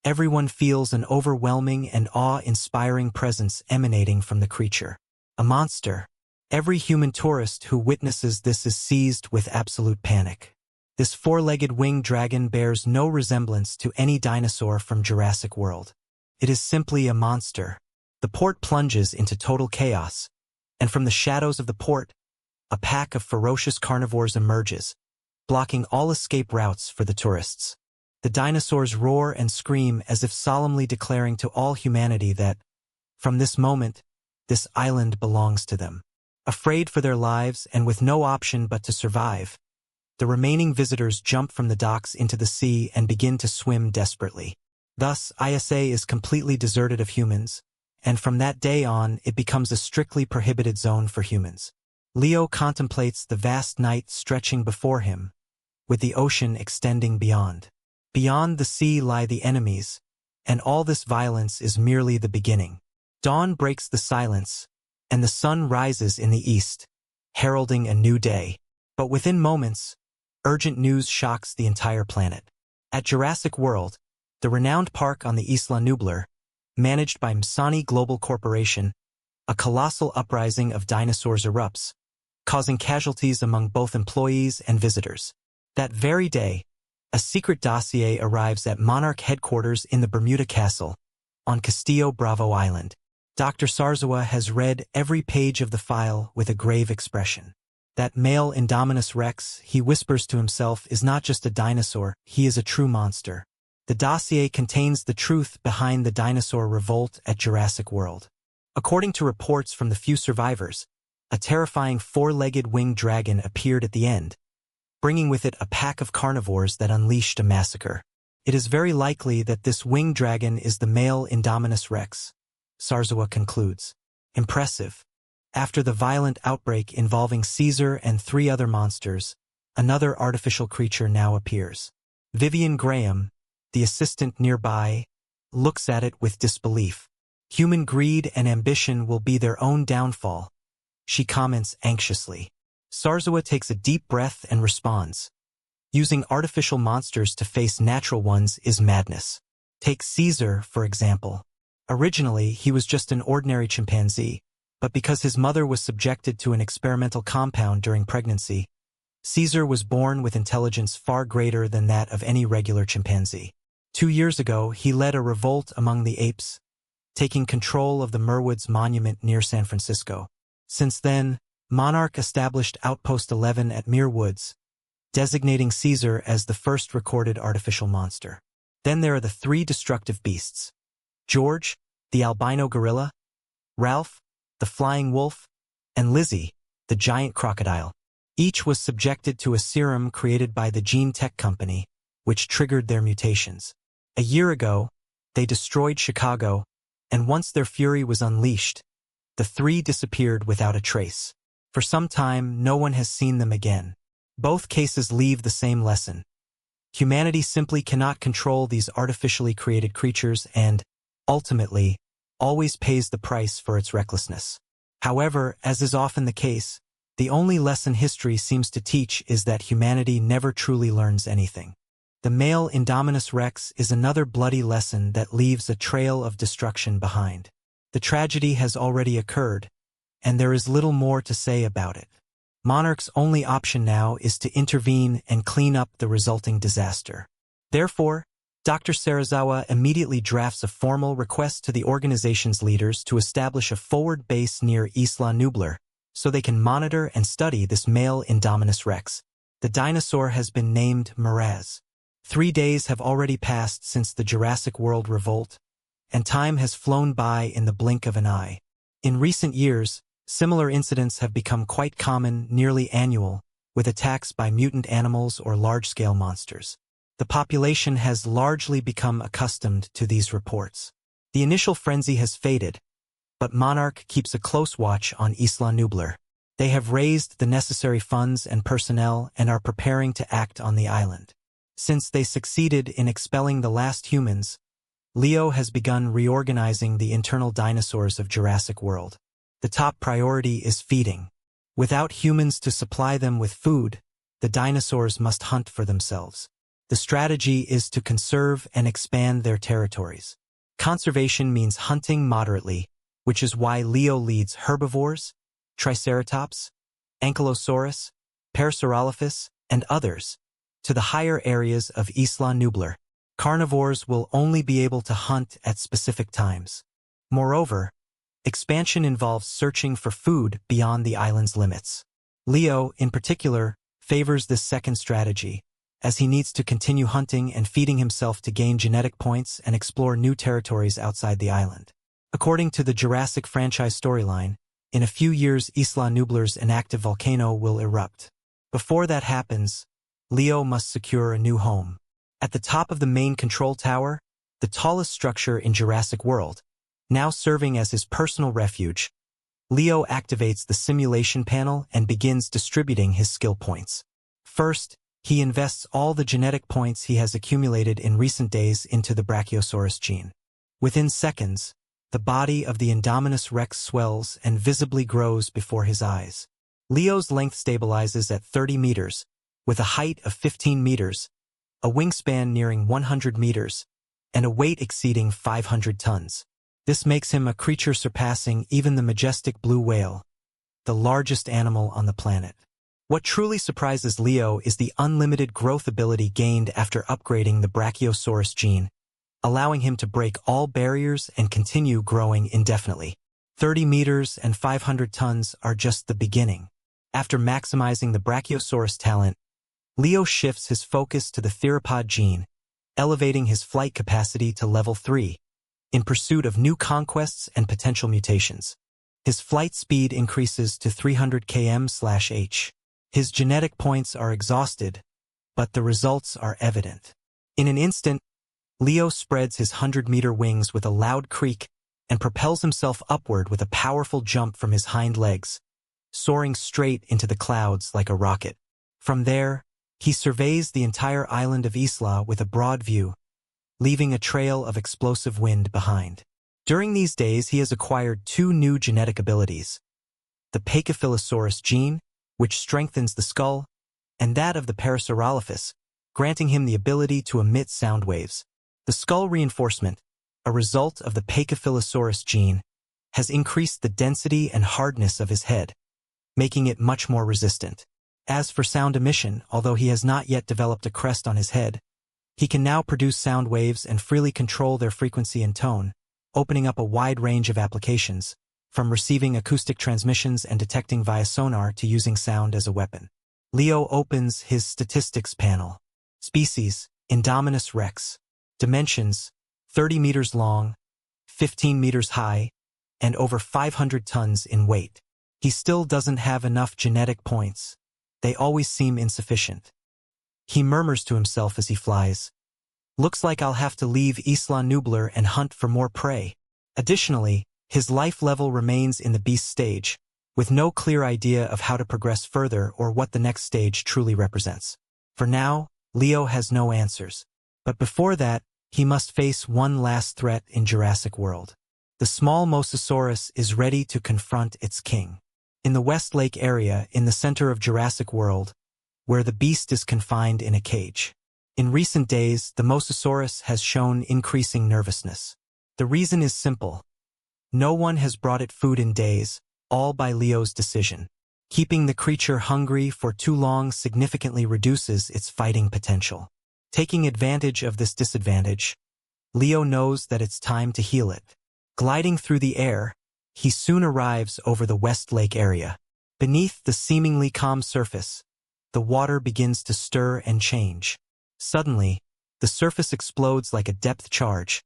everyone feels an overwhelming and awe-inspiring presence emanating from the creature. A monster. Every human tourist who witnesses this is seized with absolute panic. This four-legged winged dragon bears no resemblance to any dinosaur from Jurassic World. It is simply a monster. The port plunges into total chaos, and from the shadows of the port, a pack of ferocious carnivores emerges, blocking all escape routes for the tourists. The dinosaurs roar and scream as if solemnly declaring to all humanity that, from this moment, this island belongs to them. Afraid for their lives and with no option but to survive, the remaining visitors jump from the docks into the sea and begin to swim desperately. Thus, ISA is completely deserted of humans, and from that day on, it becomes a strictly prohibited zone for humans. Leo contemplates the vast night stretching before him, with the ocean extending beyond. Beyond the sea lie the enemies, and all this violence is merely the beginning. Dawn breaks the silence, and the sun rises in the east, heralding a new day. But within moments, urgent news shocks the entire planet. At Jurassic World, the renowned park on the Isla Nublar, managed by Msani Global Corporation, a colossal uprising of dinosaurs erupts, causing casualties among both employees and visitors. That very day, a secret dossier arrives at Monarch headquarters in the Bermuda Castle, on Castillo Bravo Island. Dr. Sarzawa has read every page of the file with a grave expression. That male Indominus Rex, he whispers to himself, is not just a dinosaur, he is a true monster. The dossier contains the truth behind the dinosaur revolt at Jurassic World. According to reports from the few survivors, a terrifying four-legged winged dragon appeared at the end, bringing with it a pack of carnivores that unleashed a massacre. It is very likely that this winged dragon is the male Indominus Rex, Sarzawa concludes. Impressive. After the violent outbreak involving Caesar and 3 other monsters, another artificial creature now appears. Vivian Graham, the assistant nearby, looks at it with disbelief. Human greed and ambition will be their own downfall, she comments anxiously. Sarzawa takes a deep breath and responds. Using artificial monsters to face natural ones is madness. Take Caesar, for example. Originally, he was just an ordinary chimpanzee, but because his mother was subjected to an experimental compound during pregnancy, Caesar was born with intelligence far greater than that of any regular chimpanzee. 2 years ago, he led a revolt among the apes, taking control of the Merwoods Monument near San Francisco. Since then, Monarch established Outpost 11 at Muir Woods, designating Caesar as the first recorded artificial monster. Then there are the 3 destructive beasts. George, the albino gorilla, Ralph, the flying wolf, and Lizzie, the giant crocodile. Each was subjected to a serum created by the Gene Tech Company, which triggered their mutations. A year ago, they destroyed Chicago, and once their fury was unleashed, the 3 disappeared without a trace. For some time, no one has seen them again. Both cases leave the same lesson. Humanity simply cannot control these artificially created creatures and, ultimately, always pays the price for its recklessness. However, as is often the case, the only lesson history seems to teach is that humanity never truly learns anything. The male Indominus Rex is another bloody lesson that leaves a trail of destruction behind. The tragedy has already occurred, and there is little more to say about it. Monarch's only option now is to intervene and clean up the resulting disaster. Therefore, Dr. Sarzawa immediately drafts a formal request to the organization's leaders to establish a forward base near Isla Nublar, so they can monitor and study this male Indominus Rex. The dinosaur has been named Miraz. 3 days have already passed since the Jurassic World revolt, and time has flown by in the blink of an eye. In recent years, similar incidents have become quite common, nearly annual, with attacks by mutant animals or large-scale monsters. The population has largely become accustomed to these reports. The initial frenzy has faded, but Monarch keeps a close watch on Isla Nublar. They have raised the necessary funds and personnel and are preparing to act on the island. Since they succeeded in expelling the last humans, Leo has begun reorganizing the internal dinosaurs of Jurassic World. The top priority is feeding. Without humans to supply them with food, the dinosaurs must hunt for themselves. The strategy is to conserve and expand their territories. Conservation means hunting moderately, which is why Leo leads herbivores, Triceratops, Ankylosaurus, Parasaurolophus, and others, to the higher areas of Isla Nublar. Carnivores will only be able to hunt at specific times. Moreover, expansion involves searching for food beyond the island's limits. Leo, in particular, favors this second strategy, as he needs to continue hunting and feeding himself to gain genetic points and explore new territories outside the island. According to the Jurassic franchise storyline, in a few years Isla Nublar's inactive volcano will erupt. Before that happens, Leo must secure a new home. At the top of the main control tower, the tallest structure in Jurassic World, now serving as his personal refuge, Leo activates the simulation panel and begins distributing his skill points. First, he invests all the genetic points he has accumulated in recent days into the Brachiosaurus gene. Within seconds, the body of the Indominus Rex swells and visibly grows before his eyes. Leo's length stabilizes at 30 meters, with a height of 15 meters, a wingspan nearing 100 meters, and a weight exceeding 500 tons. This makes him a creature surpassing even the majestic blue whale, the largest animal on the planet. What truly surprises Leo is the unlimited growth ability gained after upgrading the Brachiosaurus gene, allowing him to break all barriers and continue growing indefinitely. 30 meters and 500 tons are just the beginning. After maximizing the Brachiosaurus talent, Leo shifts his focus to the theropod gene, elevating his flight capacity to level 3, in pursuit of new conquests and potential mutations. His flight speed increases to 300 km/h. His genetic points are exhausted, but the results are evident. In an instant, Leo spreads his 100-meter wings with a loud creak and propels himself upward with a powerful jump from his hind legs, soaring straight into the clouds like a rocket. From there, he surveys the entire island of Isla with a broad view, leaving a trail of explosive wind behind. During these days, he has acquired 2 new genetic abilities: the Pachyphylosaurus gene, which strengthens the skull, and that of the Parasaurolophus, granting him the ability to emit sound waves. The skull reinforcement, a result of the Pachyphylosaurus gene, has increased the density and hardness of his head, making it much more resistant. As for sound emission, although he has not yet developed a crest on his head, he can now produce sound waves and freely control their frequency and tone, opening up a wide range of applications, from receiving acoustic transmissions and detecting via sonar to using sound as a weapon. Leo opens his statistics panel. Species: Indominus Rex. Dimensions: 30 meters long, 15 meters high, and over 500 tons in weight. He still doesn't have enough genetic points. They always seem insufficient. He murmurs to himself as he flies. Looks like I'll have to leave Isla Nublar and hunt for more prey. Additionally, his life level remains in the beast stage, with no clear idea of how to progress further or what the next stage truly represents. For now, Leo has no answers. But before that, he must face one last threat in Jurassic World. The small Mosasaurus is ready to confront its king. In the West Lake area, in the center of Jurassic World, where the beast is confined in a cage. In recent days, the Mosasaurus has shown increasing nervousness. The reason is simple. No one has brought it food in days, all by Leo's decision. Keeping the creature hungry for too long significantly reduces its fighting potential. Taking advantage of this disadvantage, Leo knows that it's time to heal it. Gliding through the air, he soon arrives over the West Lake area. Beneath the seemingly calm surface, the water begins to stir and change. Suddenly, the surface explodes like a depth charge,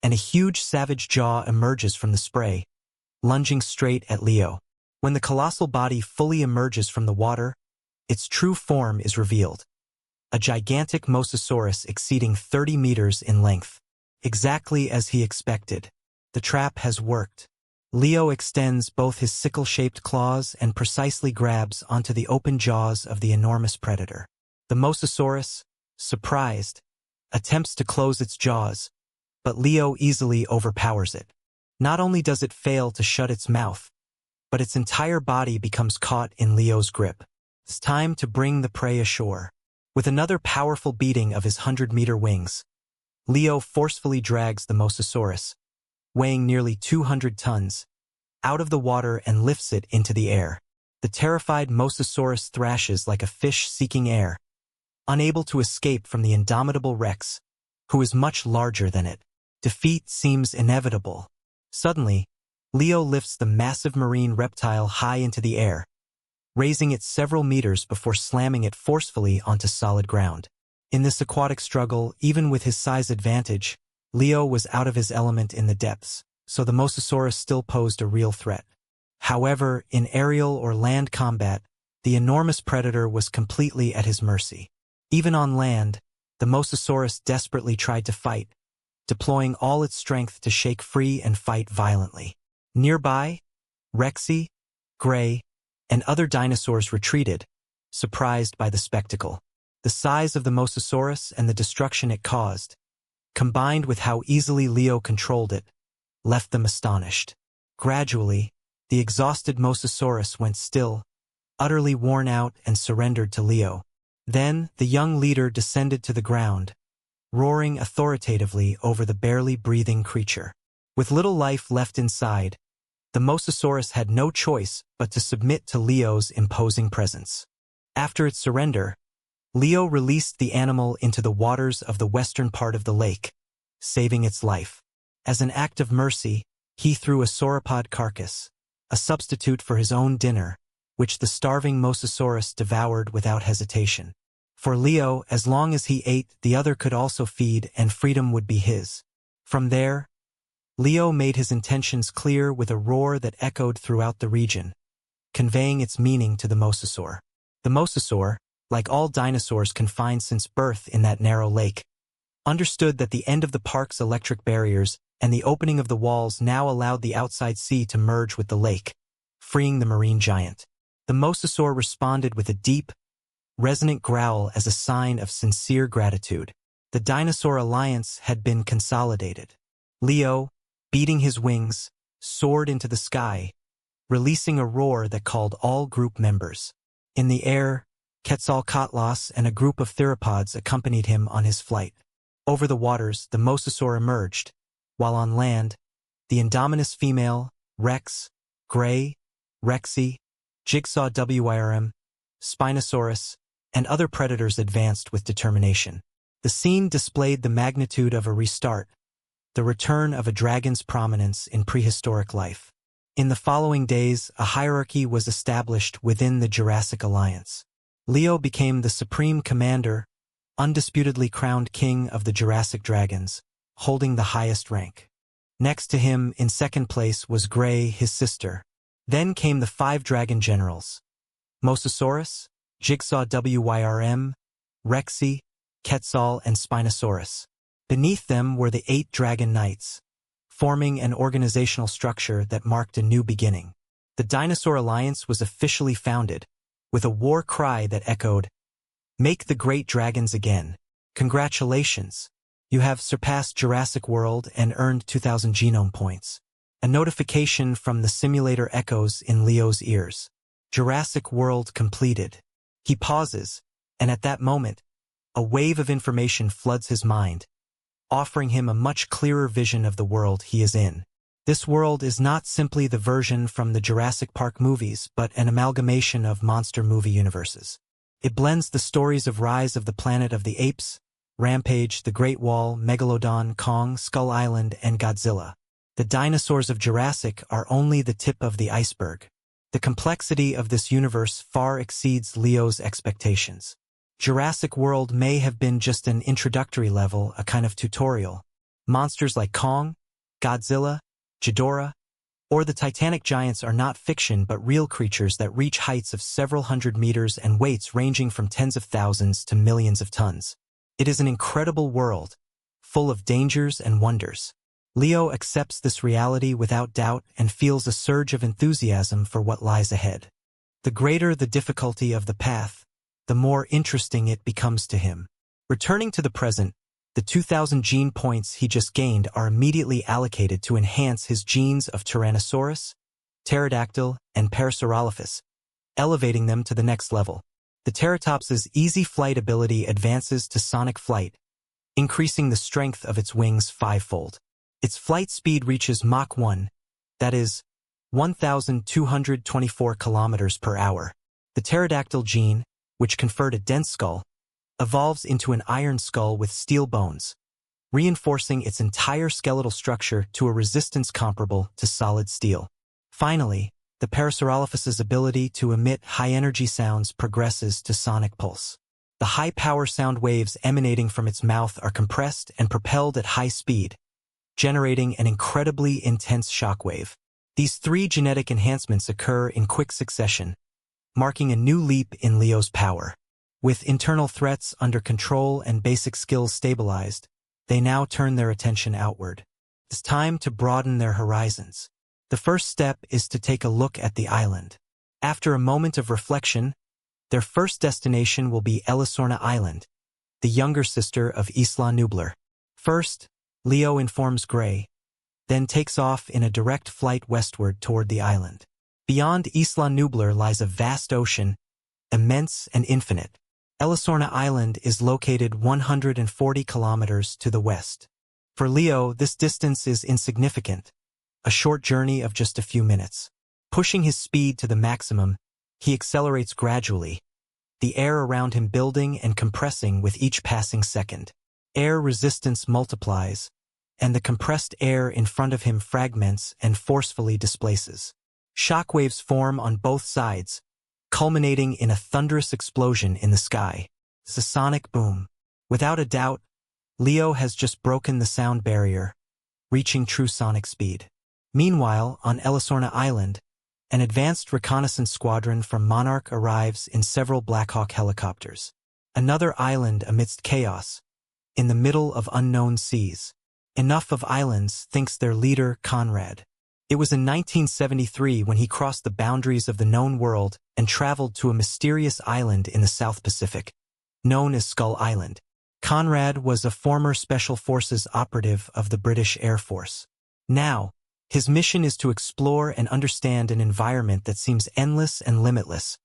and a huge savage jaw emerges from the spray, lunging straight at Leo. When the colossal body fully emerges from the water, its true form is revealed. a gigantic mosasaurus exceeding 30 meters in length. Exactly as he expected. The trap has worked. Leo extends both his sickle-shaped claws and precisely grabs onto the open jaws of the enormous predator. The mosasaurus, surprised, attempts to close its jaws, but Leo easily overpowers it. Not only does it fail to shut its mouth, but its entire body becomes caught in Leo's grip. It's time to bring the prey ashore. With another powerful beating of his 100-meter wings, Leo forcefully drags the mosasaurus, weighing nearly 200 tons, out of the water and lifts it into the air. The terrified mosasaurus thrashes like a fish seeking air, unable to escape from the indomitable Rex, who is much larger than it. Defeat seems inevitable. Suddenly, Leo lifts the massive marine reptile high into the air, raising it several meters before slamming it forcefully onto solid ground. In this aquatic struggle, even with his size advantage, Leo was out of his element in the depths, so the mosasaurus still posed a real threat. However, in aerial or land combat, the enormous predator was completely at his mercy. Even on land, the mosasaurus desperately tried to fight, deploying all its strength to shake free and fight violently. Nearby, Rexy, Gray, and other dinosaurs retreated, surprised by the spectacle. The size of the mosasaurus and the destruction it caused, combined with how easily Leo controlled it, left them astonished. Gradually, the exhausted mosasaurus went still, utterly worn out and surrendered to Leo. Then, the young leader descended to the ground, roaring authoritatively over the barely breathing creature. With little life left inside, the mosasaurus had no choice but to submit to Leo's imposing presence. After its surrender, Leo released the animal into the waters of the western part of the lake, saving its life. As an act of mercy, he threw a sauropod carcass, a substitute for his own dinner, which the starving mosasaurus devoured without hesitation. For Leo, as long as he ate, the other could also feed and freedom would be his. From there, Leo made his intentions clear with a roar that echoed throughout the region, conveying its meaning to the mosasaur. The mosasaur, like all dinosaurs confined since birth in that narrow lake, understood that the end of the park's electric barriers and the opening of the walls now allowed the outside sea to merge with the lake, freeing the marine giant. The mosasaur responded with a deep, resonant growl as a sign of sincere gratitude. The dinosaur alliance had been consolidated. Leo, beating his wings, soared into the sky, releasing a roar that called all group members. In the air, Quetzalcoatl and a group of theropods accompanied him on his flight. Over the waters, the mosasaur emerged, while on land, the Indominus female, Rex, Gray, Rexy, Jigsaw Wyrm, Spinosaurus, and other predators advanced with determination. The scene displayed the magnitude of a restart, the return of a dragon's prominence in prehistoric life. In the following days, a hierarchy was established within the Jurassic Alliance. Leo became the supreme commander, undisputedly crowned king of the Jurassic dragons, holding the highest rank. Next to him, in second place, was Gray, his sister. Then came the 5 dragon generals: Mosasaurus, Jigsaw Wyrm, Rexy, Quetzal, and Spinosaurus. Beneath them were the 8 dragon knights, forming an organizational structure that marked a new beginning. The Dinosaur Alliance was officially founded, with a war cry that echoed, "Make the great dragons again. Congratulations! You have surpassed Jurassic World and earned 2,000 genome points." A notification from the simulator echoes in Leo's ears. Jurassic World completed. He pauses, and at that moment, a wave of information floods his mind, offering him a much clearer vision of the world he is in. This world is not simply the version from the Jurassic Park movies, but an amalgamation of monster movie universes. It blends the stories of Rise of the Planet of the Apes, Rampage, The Great Wall, Megalodon, Kong, Skull Island, and Godzilla. The dinosaurs of Jurassic are only the tip of the iceberg. The complexity of this universe far exceeds Leo's expectations. Jurassic World may have been just an introductory level, a kind of tutorial. Monsters like Kong, Godzilla, Ghidorah, Or the titanic giants are not fiction but real creatures that reach heights of several hundred meters and weights ranging from tens of thousands to millions of tons. It is an incredible world, full of dangers and wonders. Leo accepts this reality without doubt and feels a surge of enthusiasm for what lies ahead. The greater the difficulty of the path, the more interesting it becomes to him. Returning to the present, the 2,000 gene points he just gained are immediately allocated to enhance his genes of Tyrannosaurus, Pterodactyl, and Parasaurolophus, elevating them to the next level. The Teratops's easy flight ability advances to sonic flight, increasing the strength of its wings fivefold. Its flight speed reaches Mach 1, that is, 1,224 kilometers per hour. The pterodactyl gene, which conferred a dense skull, evolves into an iron skull with steel bones, reinforcing its entire skeletal structure to a resistance comparable to solid steel. Finally, the Parasaurolophus's ability to emit high-energy sounds progresses to sonic pulse. The high-power sound waves emanating from its mouth are compressed and propelled at high speed, generating an incredibly intense shockwave. These three genetic enhancements occur in quick succession, marking a new leap in Leo's power. With internal threats under control and basic skills stabilized, they now turn their attention outward. It's time to broaden their horizons. The first step is to take a look at the island. After a moment of reflection, their first destination will be Elisorna Island, the younger sister of Isla Nublar. First, Leo informs Gray, then takes off in a direct flight westward toward the island. Beyond Isla Nublar lies a vast ocean, immense and infinite. Elisorna Island is located 140 kilometers to the west. For Leo, this distance is insignificant, a short journey of just a few minutes. Pushing his speed to the maximum, he accelerates gradually, the air around him building and compressing with each passing second. Air resistance multiplies, and the compressed air in front of him fragments and forcefully displaces. Shockwaves form on both sides, culminating in a thunderous explosion in the sky. It's a sonic boom. Without a doubt, Leo has just broken the sound barrier, reaching true sonic speed. Meanwhile, on Elisorna Island, an advanced reconnaissance squadron from Monarch arrives in several Blackhawk helicopters. Another island amidst chaos, in the middle of unknown seas. Enough of islands, thinks their leader, Conrad. It was in 1973 when he crossed the boundaries of the known world and traveled to a mysterious island in the South Pacific, known as Skull Island. Conrad was a former Special Forces operative of the British Air Force. Now, his mission is to explore and understand an environment that seems endless and limitless,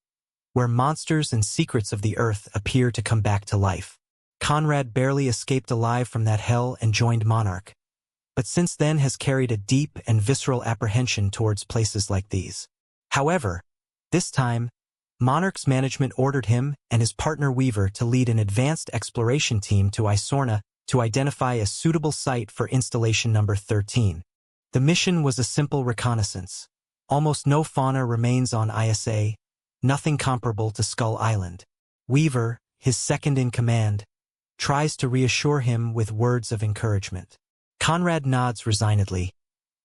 where monsters and secrets of the Earth appear to come back to life. Conrad barely escaped alive from that hell and joined Monarch, but since then has carried a deep and visceral apprehension towards places like these. However, this time, Monarch's management ordered him and his partner Weaver to lead an advanced exploration team to Isorna to identify a suitable site for installation number 13. The mission was a simple reconnaissance. Almost no fauna remains on ISA, nothing comparable to Skull Island. Weaver, his second in command, tries to reassure him with words of encouragement. Conrad nods resignedly,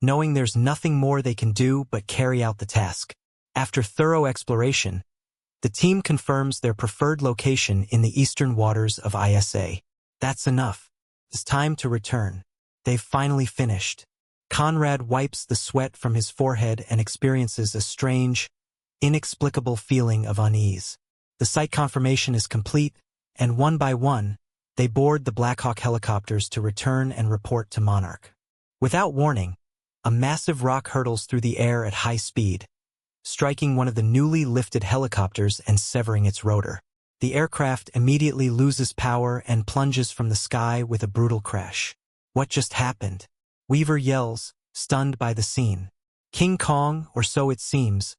knowing there's nothing more they can do but carry out the task. After thorough exploration, the team confirms their preferred location in the eastern waters of ISA. That's enough. It's time to return. They've finally finished. Conrad wipes the sweat from his forehead and experiences a strange, inexplicable feeling of unease. The site confirmation is complete, and one by one, they board the Blackhawk helicopters to return and report to Monarch. Without warning, a massive rock hurtles through the air at high speed, striking one of the newly lifted helicopters and severing its rotor. The aircraft immediately loses power and plunges from the sky with a brutal crash. What just happened? Weaver yells, stunned by the scene. King Kong, or so it seems,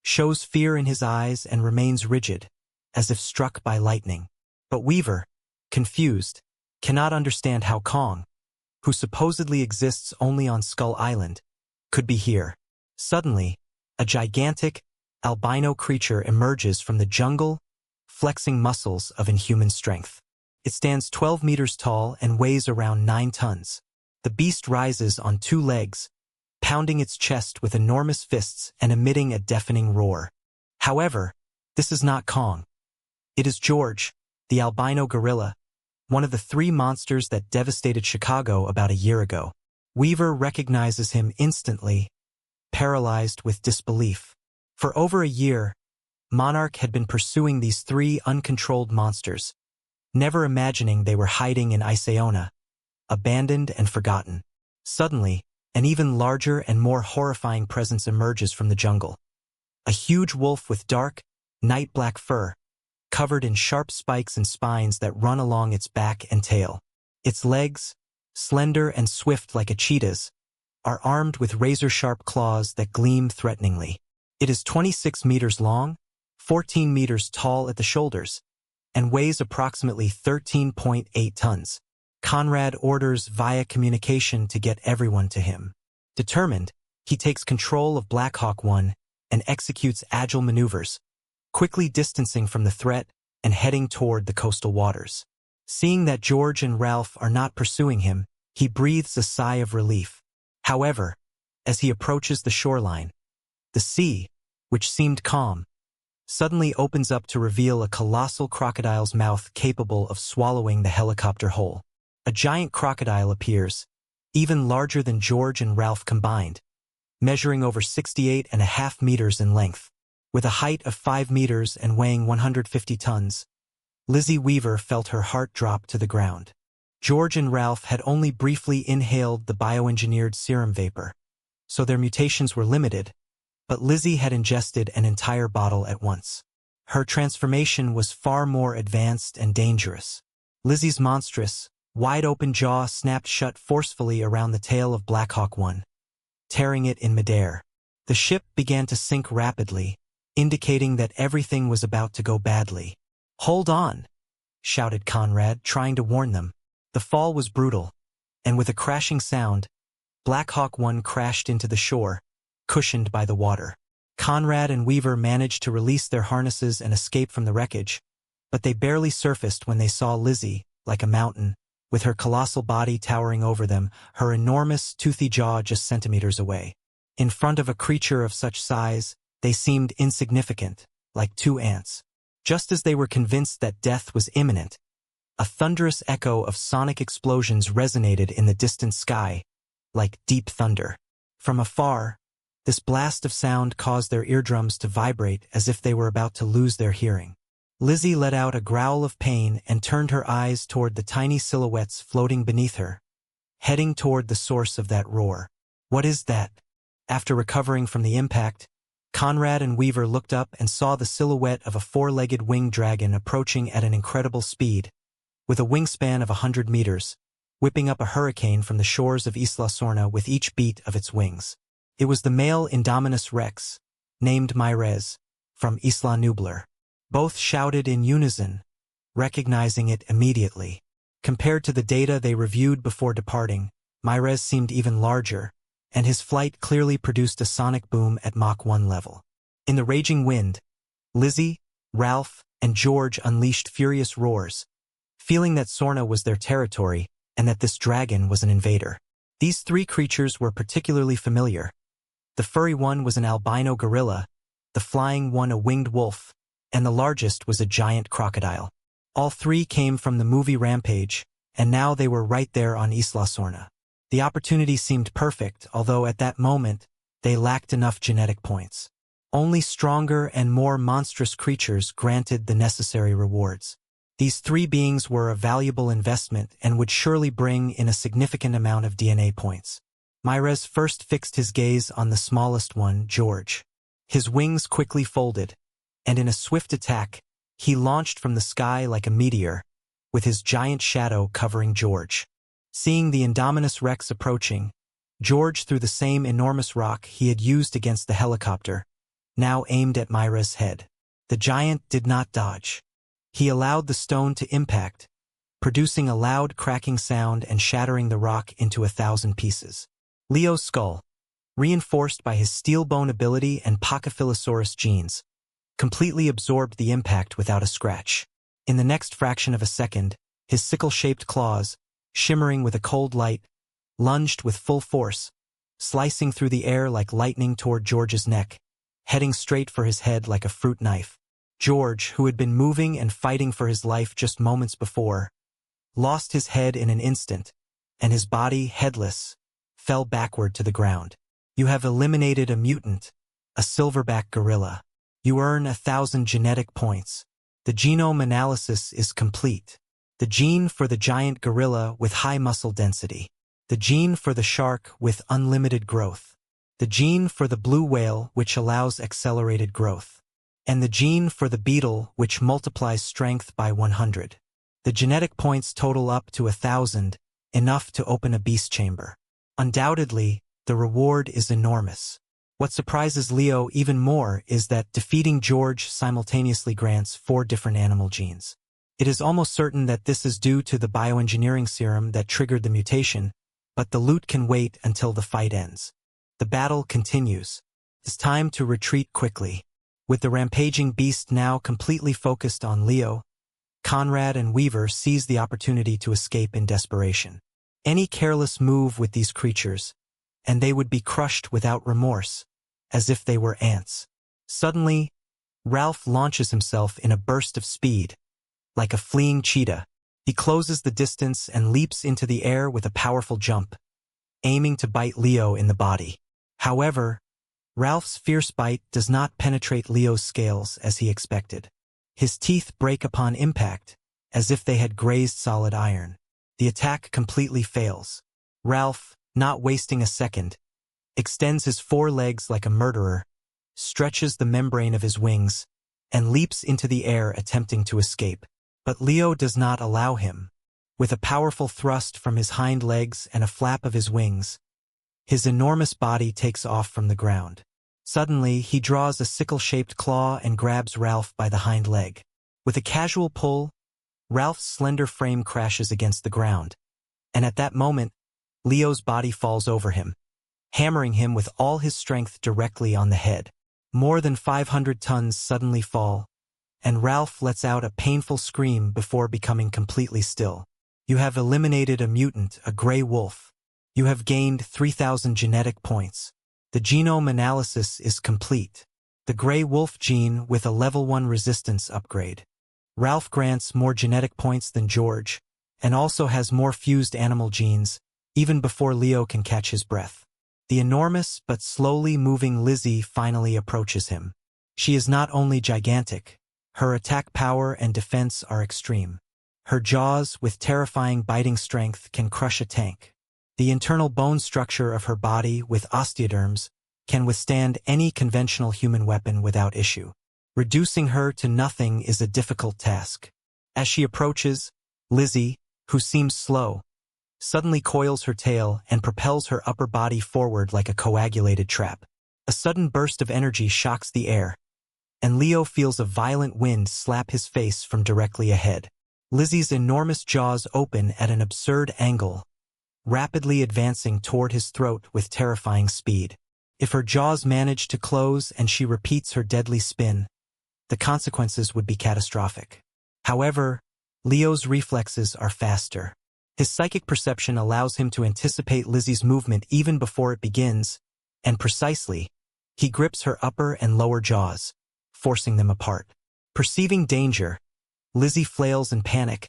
shows fear in his eyes and remains rigid, as if struck by lightning. But Weaver, confused, cannot understand how Kong, who supposedly exists only on Skull Island, could be here. Suddenly, a gigantic, albino creature emerges from the jungle, flexing muscles of inhuman strength. It stands 12 meters tall and weighs around 9 tons. The beast rises on 2 legs, pounding its chest with enormous fists and emitting a deafening roar. However, this is not Kong. It is George, the albino gorilla, one of the 3 monsters that devastated Chicago about a year ago. Weaver recognizes him instantly, paralyzed with disbelief. For over a year, Monarch had been pursuing these 3 uncontrolled monsters, never imagining they were hiding in Iseona, abandoned and forgotten. Suddenly, an even larger and more horrifying presence emerges from the jungle. A huge wolf with dark, night-black fur, covered in sharp spikes and spines that run along its back and tail. Its legs, slender and swift like a cheetah's, are armed with razor-sharp claws that gleam threateningly. It is 26 meters long, 14 meters tall at the shoulders, and weighs approximately 13.8 tons. Conrad orders via communication to get everyone to him. Determined, he takes control of Black Hawk 1 and executes agile maneuvers, quickly distancing from the threat and heading toward the coastal waters. Seeing that George and Ralph are not pursuing him, he breathes a sigh of relief. However, as he approaches the shoreline, the sea, which seemed calm, suddenly opens up to reveal a colossal crocodile's mouth capable of swallowing the helicopter whole. A giant crocodile appears, even larger than George and Ralph combined, measuring over 68.5 meters in length. With a height of 5 meters and weighing 150 tons, Lizzie Weaver felt her heart drop to the ground. George and Ralph had only briefly inhaled the bioengineered serum vapor, so their mutations were limited, but Lizzie had ingested an entire bottle at once. Her transformation was far more advanced and dangerous. Lizzie's monstrous, wide-open jaw snapped shut forcefully around the tail of Black Hawk 1, tearing it in midair. The ship began to sink rapidly, indicating that everything was about to go badly. "Hold on!" shouted Conrad, trying to warn them. The fall was brutal, and with a crashing sound, Black Hawk 1 crashed into the shore, cushioned by the water. Conrad and Weaver managed to release their harnesses and escape from the wreckage, but they barely surfaced when they saw Lizzie, like a mountain, with her colossal body towering over them, her enormous, toothy jaw just centimeters away. In front of a creature of such size, they seemed insignificant, like 2 ants. Just as they were convinced that death was imminent, a thunderous echo of sonic explosions resonated in the distant sky, like deep thunder. From afar, this blast of sound caused their eardrums to vibrate as if they were about to lose their hearing. Lizzie let out a growl of pain and turned her eyes toward the tiny silhouettes floating beneath her, heading toward the source of that roar. "What is that?" After recovering from the impact, Conrad and Weaver looked up and saw the silhouette of a 4-legged winged dragon approaching at an incredible speed, with a wingspan of 100 meters, whipping up a hurricane from the shores of Isla Sorna with each beat of its wings. It was the male Indominus rex, named Myrez, from Isla Nublar. Both shouted in unison, recognizing it immediately. Compared to the data they reviewed before departing, Myrez seemed even larger, and his flight clearly produced a sonic boom at Mach 1 level. In the raging wind, Lizzie, Ralph, and George unleashed furious roars, feeling that Sorna was their territory and that this dragon was an invader. These 3 creatures were particularly familiar. The furry one was an albino gorilla, the flying one a winged wolf, and the largest was a giant crocodile. All 3 came from the movie Rampage, and now they were right there on Isla Sorna. The opportunity seemed perfect, although at that moment, they lacked enough genetic points. Only stronger and more monstrous creatures granted the necessary rewards. These 3 beings were a valuable investment and would surely bring in a significant amount of DNA points. Myrez first fixed his gaze on the smallest one, George. His wings quickly folded, and in a swift attack, he launched from the sky like a meteor, with his giant shadow covering George. Seeing the Indominus Rex approaching, George threw the same enormous rock he had used against the helicopter, now aimed at Myrez's head. The giant did not dodge. He allowed the stone to impact, producing a loud cracking sound and shattering the rock into 1,000 pieces. Leo's skull, reinforced by his steel bone ability and Pachyphylosaurus genes, completely absorbed the impact without a scratch. In the next fraction of a second, his sickle-shaped claws, shimmering with a cold light, lunged with full force, slicing through the air like lightning toward George's neck, heading straight for his head like a fruit knife. George, who had been moving and fighting for his life just moments before, lost his head in an instant, and his body, headless, fell backward to the ground. You have eliminated a mutant, a silverback gorilla. You earn 1,000 genetic points. The genome analysis is complete. The gene for the giant gorilla with high muscle density. The gene for the shark with unlimited growth. The gene for the blue whale which allows accelerated growth. And the gene for the beetle which multiplies strength by 100. The genetic points total up to 1,000, enough to open a beast chamber. Undoubtedly, the reward is enormous. What surprises Leo even more is that defeating George simultaneously grants 4 different animal genes. It is almost certain that this is due to the bioengineering serum that triggered the mutation, but the loot can wait until the fight ends. The battle continues. It's time to retreat quickly. With the rampaging beast now completely focused on Leo, Conrad and Weaver seize the opportunity to escape in desperation. Any careless move with these creatures, and they would be crushed without remorse, as if they were ants. Suddenly, Ralph launches himself in a burst of speed, like a fleeing cheetah. He closes the distance and leaps into the air with a powerful jump, aiming to bite Leo in the body. However, Ralph's fierce bite does not penetrate Leo's scales as he expected. His teeth break upon impact, as if they had grazed solid iron. The attack completely fails. Ralph, not wasting a second, extends his 4 legs like a murderer, stretches the membrane of his wings, and leaps into the air attempting to escape. But Leo does not allow him. With a powerful thrust from his hind legs and a flap of his wings, his enormous body takes off from the ground. Suddenly, he draws a sickle-shaped claw and grabs Ralph by the hind leg. With a casual pull, Ralph's slender frame crashes against the ground, and at that moment, Leo's body falls over him, hammering him with all his strength directly on the head. More than 500 tons suddenly fall, and Ralph lets out a painful scream before becoming completely still. You have eliminated a mutant, a gray wolf. You have gained 3,000 genetic points. The genome analysis is complete. The gray wolf gene with a level 1 resistance upgrade. Ralph grants more genetic points than George, and also has more fused animal genes, even before Leo can catch his breath. The enormous but slowly moving Lizzie finally approaches him. She is not only gigantic, her attack power and defense are extreme. Her jaws, with terrifying biting strength, can crush a tank. The internal bone structure of her body, with osteoderms, can withstand any conventional human weapon without issue. Reducing her to nothing is a difficult task. As she approaches, Lizzie, who seems slow, suddenly coils her tail and propels her upper body forward like a coagulated trap. A sudden burst of energy shocks the air, and Leo feels a violent wind slap his face from directly ahead. Lizzie's enormous jaws open at an absurd angle, rapidly advancing toward his throat with terrifying speed. If her jaws manage to close and she repeats her deadly spin, the consequences would be catastrophic. However, Leo's reflexes are faster. His psychic perception allows him to anticipate Lizzie's movement even before it begins, and precisely, he grips her upper and lower jaws, forcing them apart. Perceiving danger, Lizzie flails in panic,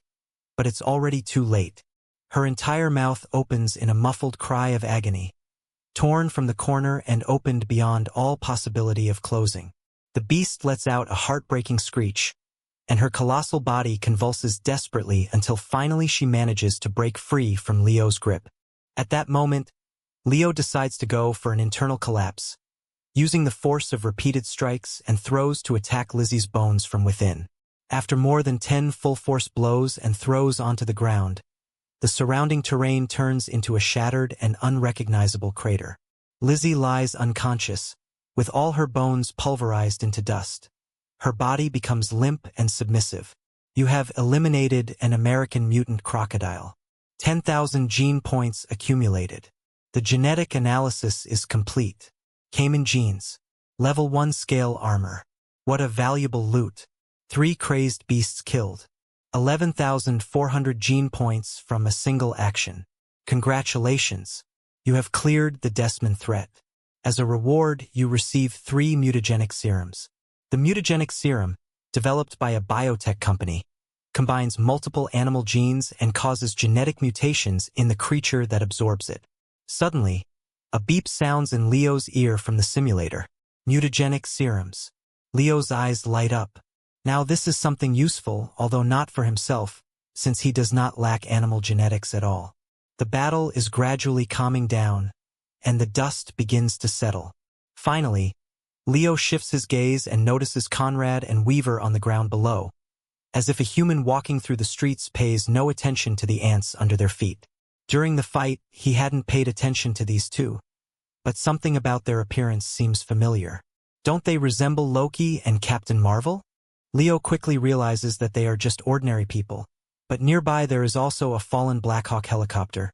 but it's already too late. Her entire mouth opens in a muffled cry of agony, torn from the corner and opened beyond all possibility of closing. The beast lets out a heartbreaking screech, and her colossal body convulses desperately until finally she manages to break free from Leo's grip. At that moment, Leo decides to go for an internal collapse, using the force of repeated strikes and throws to attack Lizzie's bones from within. After more than 10 full-force blows and throws onto the ground, the surrounding terrain turns into a shattered and unrecognizable crater. Lizzie lies unconscious, with all her bones pulverized into dust. Her body becomes limp and submissive. You have eliminated an American mutant crocodile. 10,000 gene points accumulated. The genetic analysis is complete. Cayman genes. Level 1 scale armor. What a valuable loot. 3 crazed beasts killed. 11,400 gene points from a single action. Congratulations. You have cleared the Desmond threat. As a reward, you receive 3 mutagenic serums. The mutagenic serum, developed by a biotech company, combines multiple animal genes and causes genetic mutations in the creature that absorbs it. Suddenly, a beep sounds in Leo's ear from the simulator. Mutagenic serums. Leo's eyes light up. Now this is something useful, although not for himself, since he does not lack animal genetics at all. The battle is gradually calming down, and the dust begins to settle. Finally, Leo shifts his gaze and notices Conrad and Weaver on the ground below, as if a human walking through the streets pays no attention to the ants under their feet. During the fight, he hadn't paid attention to these two, but something about their appearance seems familiar. Don't they resemble Loki and Captain Marvel? Leo quickly realizes that they are just ordinary people, but nearby there is also a fallen Blackhawk helicopter,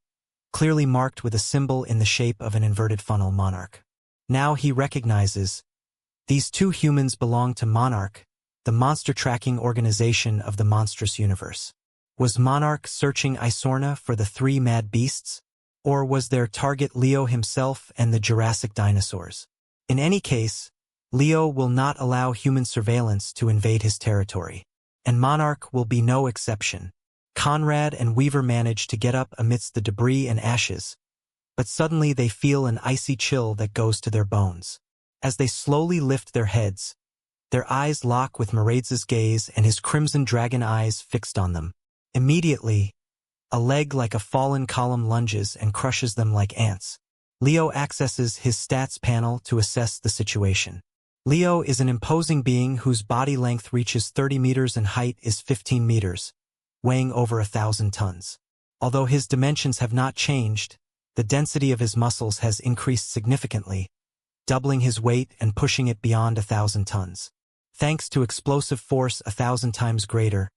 clearly marked with a symbol in the shape of an inverted funnel Monarch. Now he recognizes these two humans belong to Monarch, the monster tracking organization of the monstrous universe. Was Monarch searching Isorna for the 3 mad beasts? Or was their target Leo himself and the Jurassic dinosaurs? In any case, Leo will not allow human surveillance to invade his territory, and Monarch will be no exception. Conrad and Weaver manage to get up amidst the debris and ashes, but suddenly they feel an icy chill that goes to their bones. As they slowly lift their heads, their eyes lock with Maraid's gaze and his crimson dragon eyes fixed on them. Immediately, a leg like a fallen column lunges and crushes them like ants. Leo accesses his stats panel to assess the situation. Leo is an imposing being whose body length reaches 30 meters and height is 15 meters, weighing over 1,000 tons. Although his dimensions have not changed, the density of his muscles has increased significantly, doubling his weight and pushing it beyond 1,000 tons. Thanks to explosive force 1,000 times greater,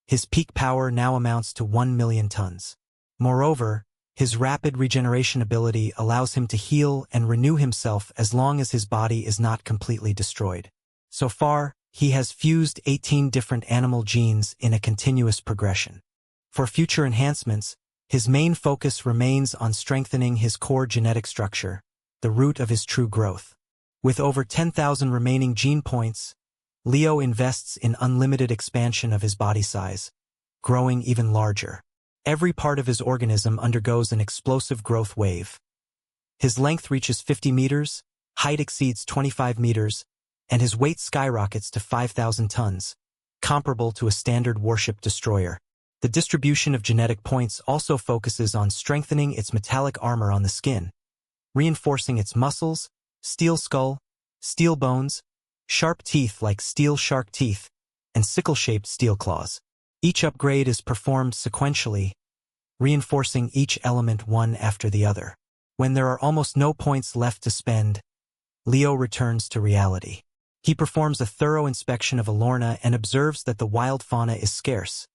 his peak power now amounts to 1 million tons. Moreover, his rapid regeneration ability allows him to heal and renew himself as long as his body is not completely destroyed. So far, he has fused 18 different animal genes in a continuous progression. For future enhancements, his main focus remains on strengthening his core genetic structure, the root of his true growth. With over 10,000 remaining gene points, Leo invests in unlimited expansion of his body size, growing even larger. Every part of his organism undergoes an explosive growth wave. His length reaches 50 meters, height exceeds 25 meters, and his weight skyrockets to 5,000 tons, comparable to a standard warship destroyer. The distribution of genetic points also focuses on strengthening its metallic armor on the skin, reinforcing its muscles, steel skull, steel bones, sharp teeth like steel shark teeth, and sickle-shaped steel claws. Each upgrade is performed sequentially, reinforcing each element one after the other. When there are almost no points left to spend, Leo returns to reality. He performs a thorough inspection of Alorna and observes that the wild fauna is scarce,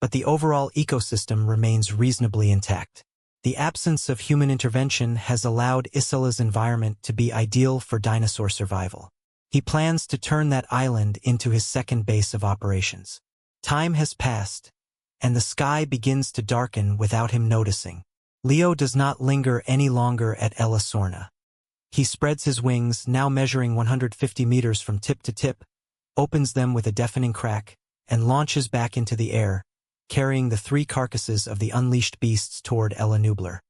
but the overall ecosystem remains reasonably intact. The absence of human intervention has allowed Isola's environment to be ideal for dinosaur survival. He plans to turn that island into his second base of operations. Time has passed, and the sky begins to darken without him noticing. Leo does not linger any longer at El Isorna. He spreads his wings, now measuring 150 meters from tip to tip, opens them with a deafening crack, and launches back into the air, carrying the 3 carcasses of the unleashed beasts toward Ella Nublar.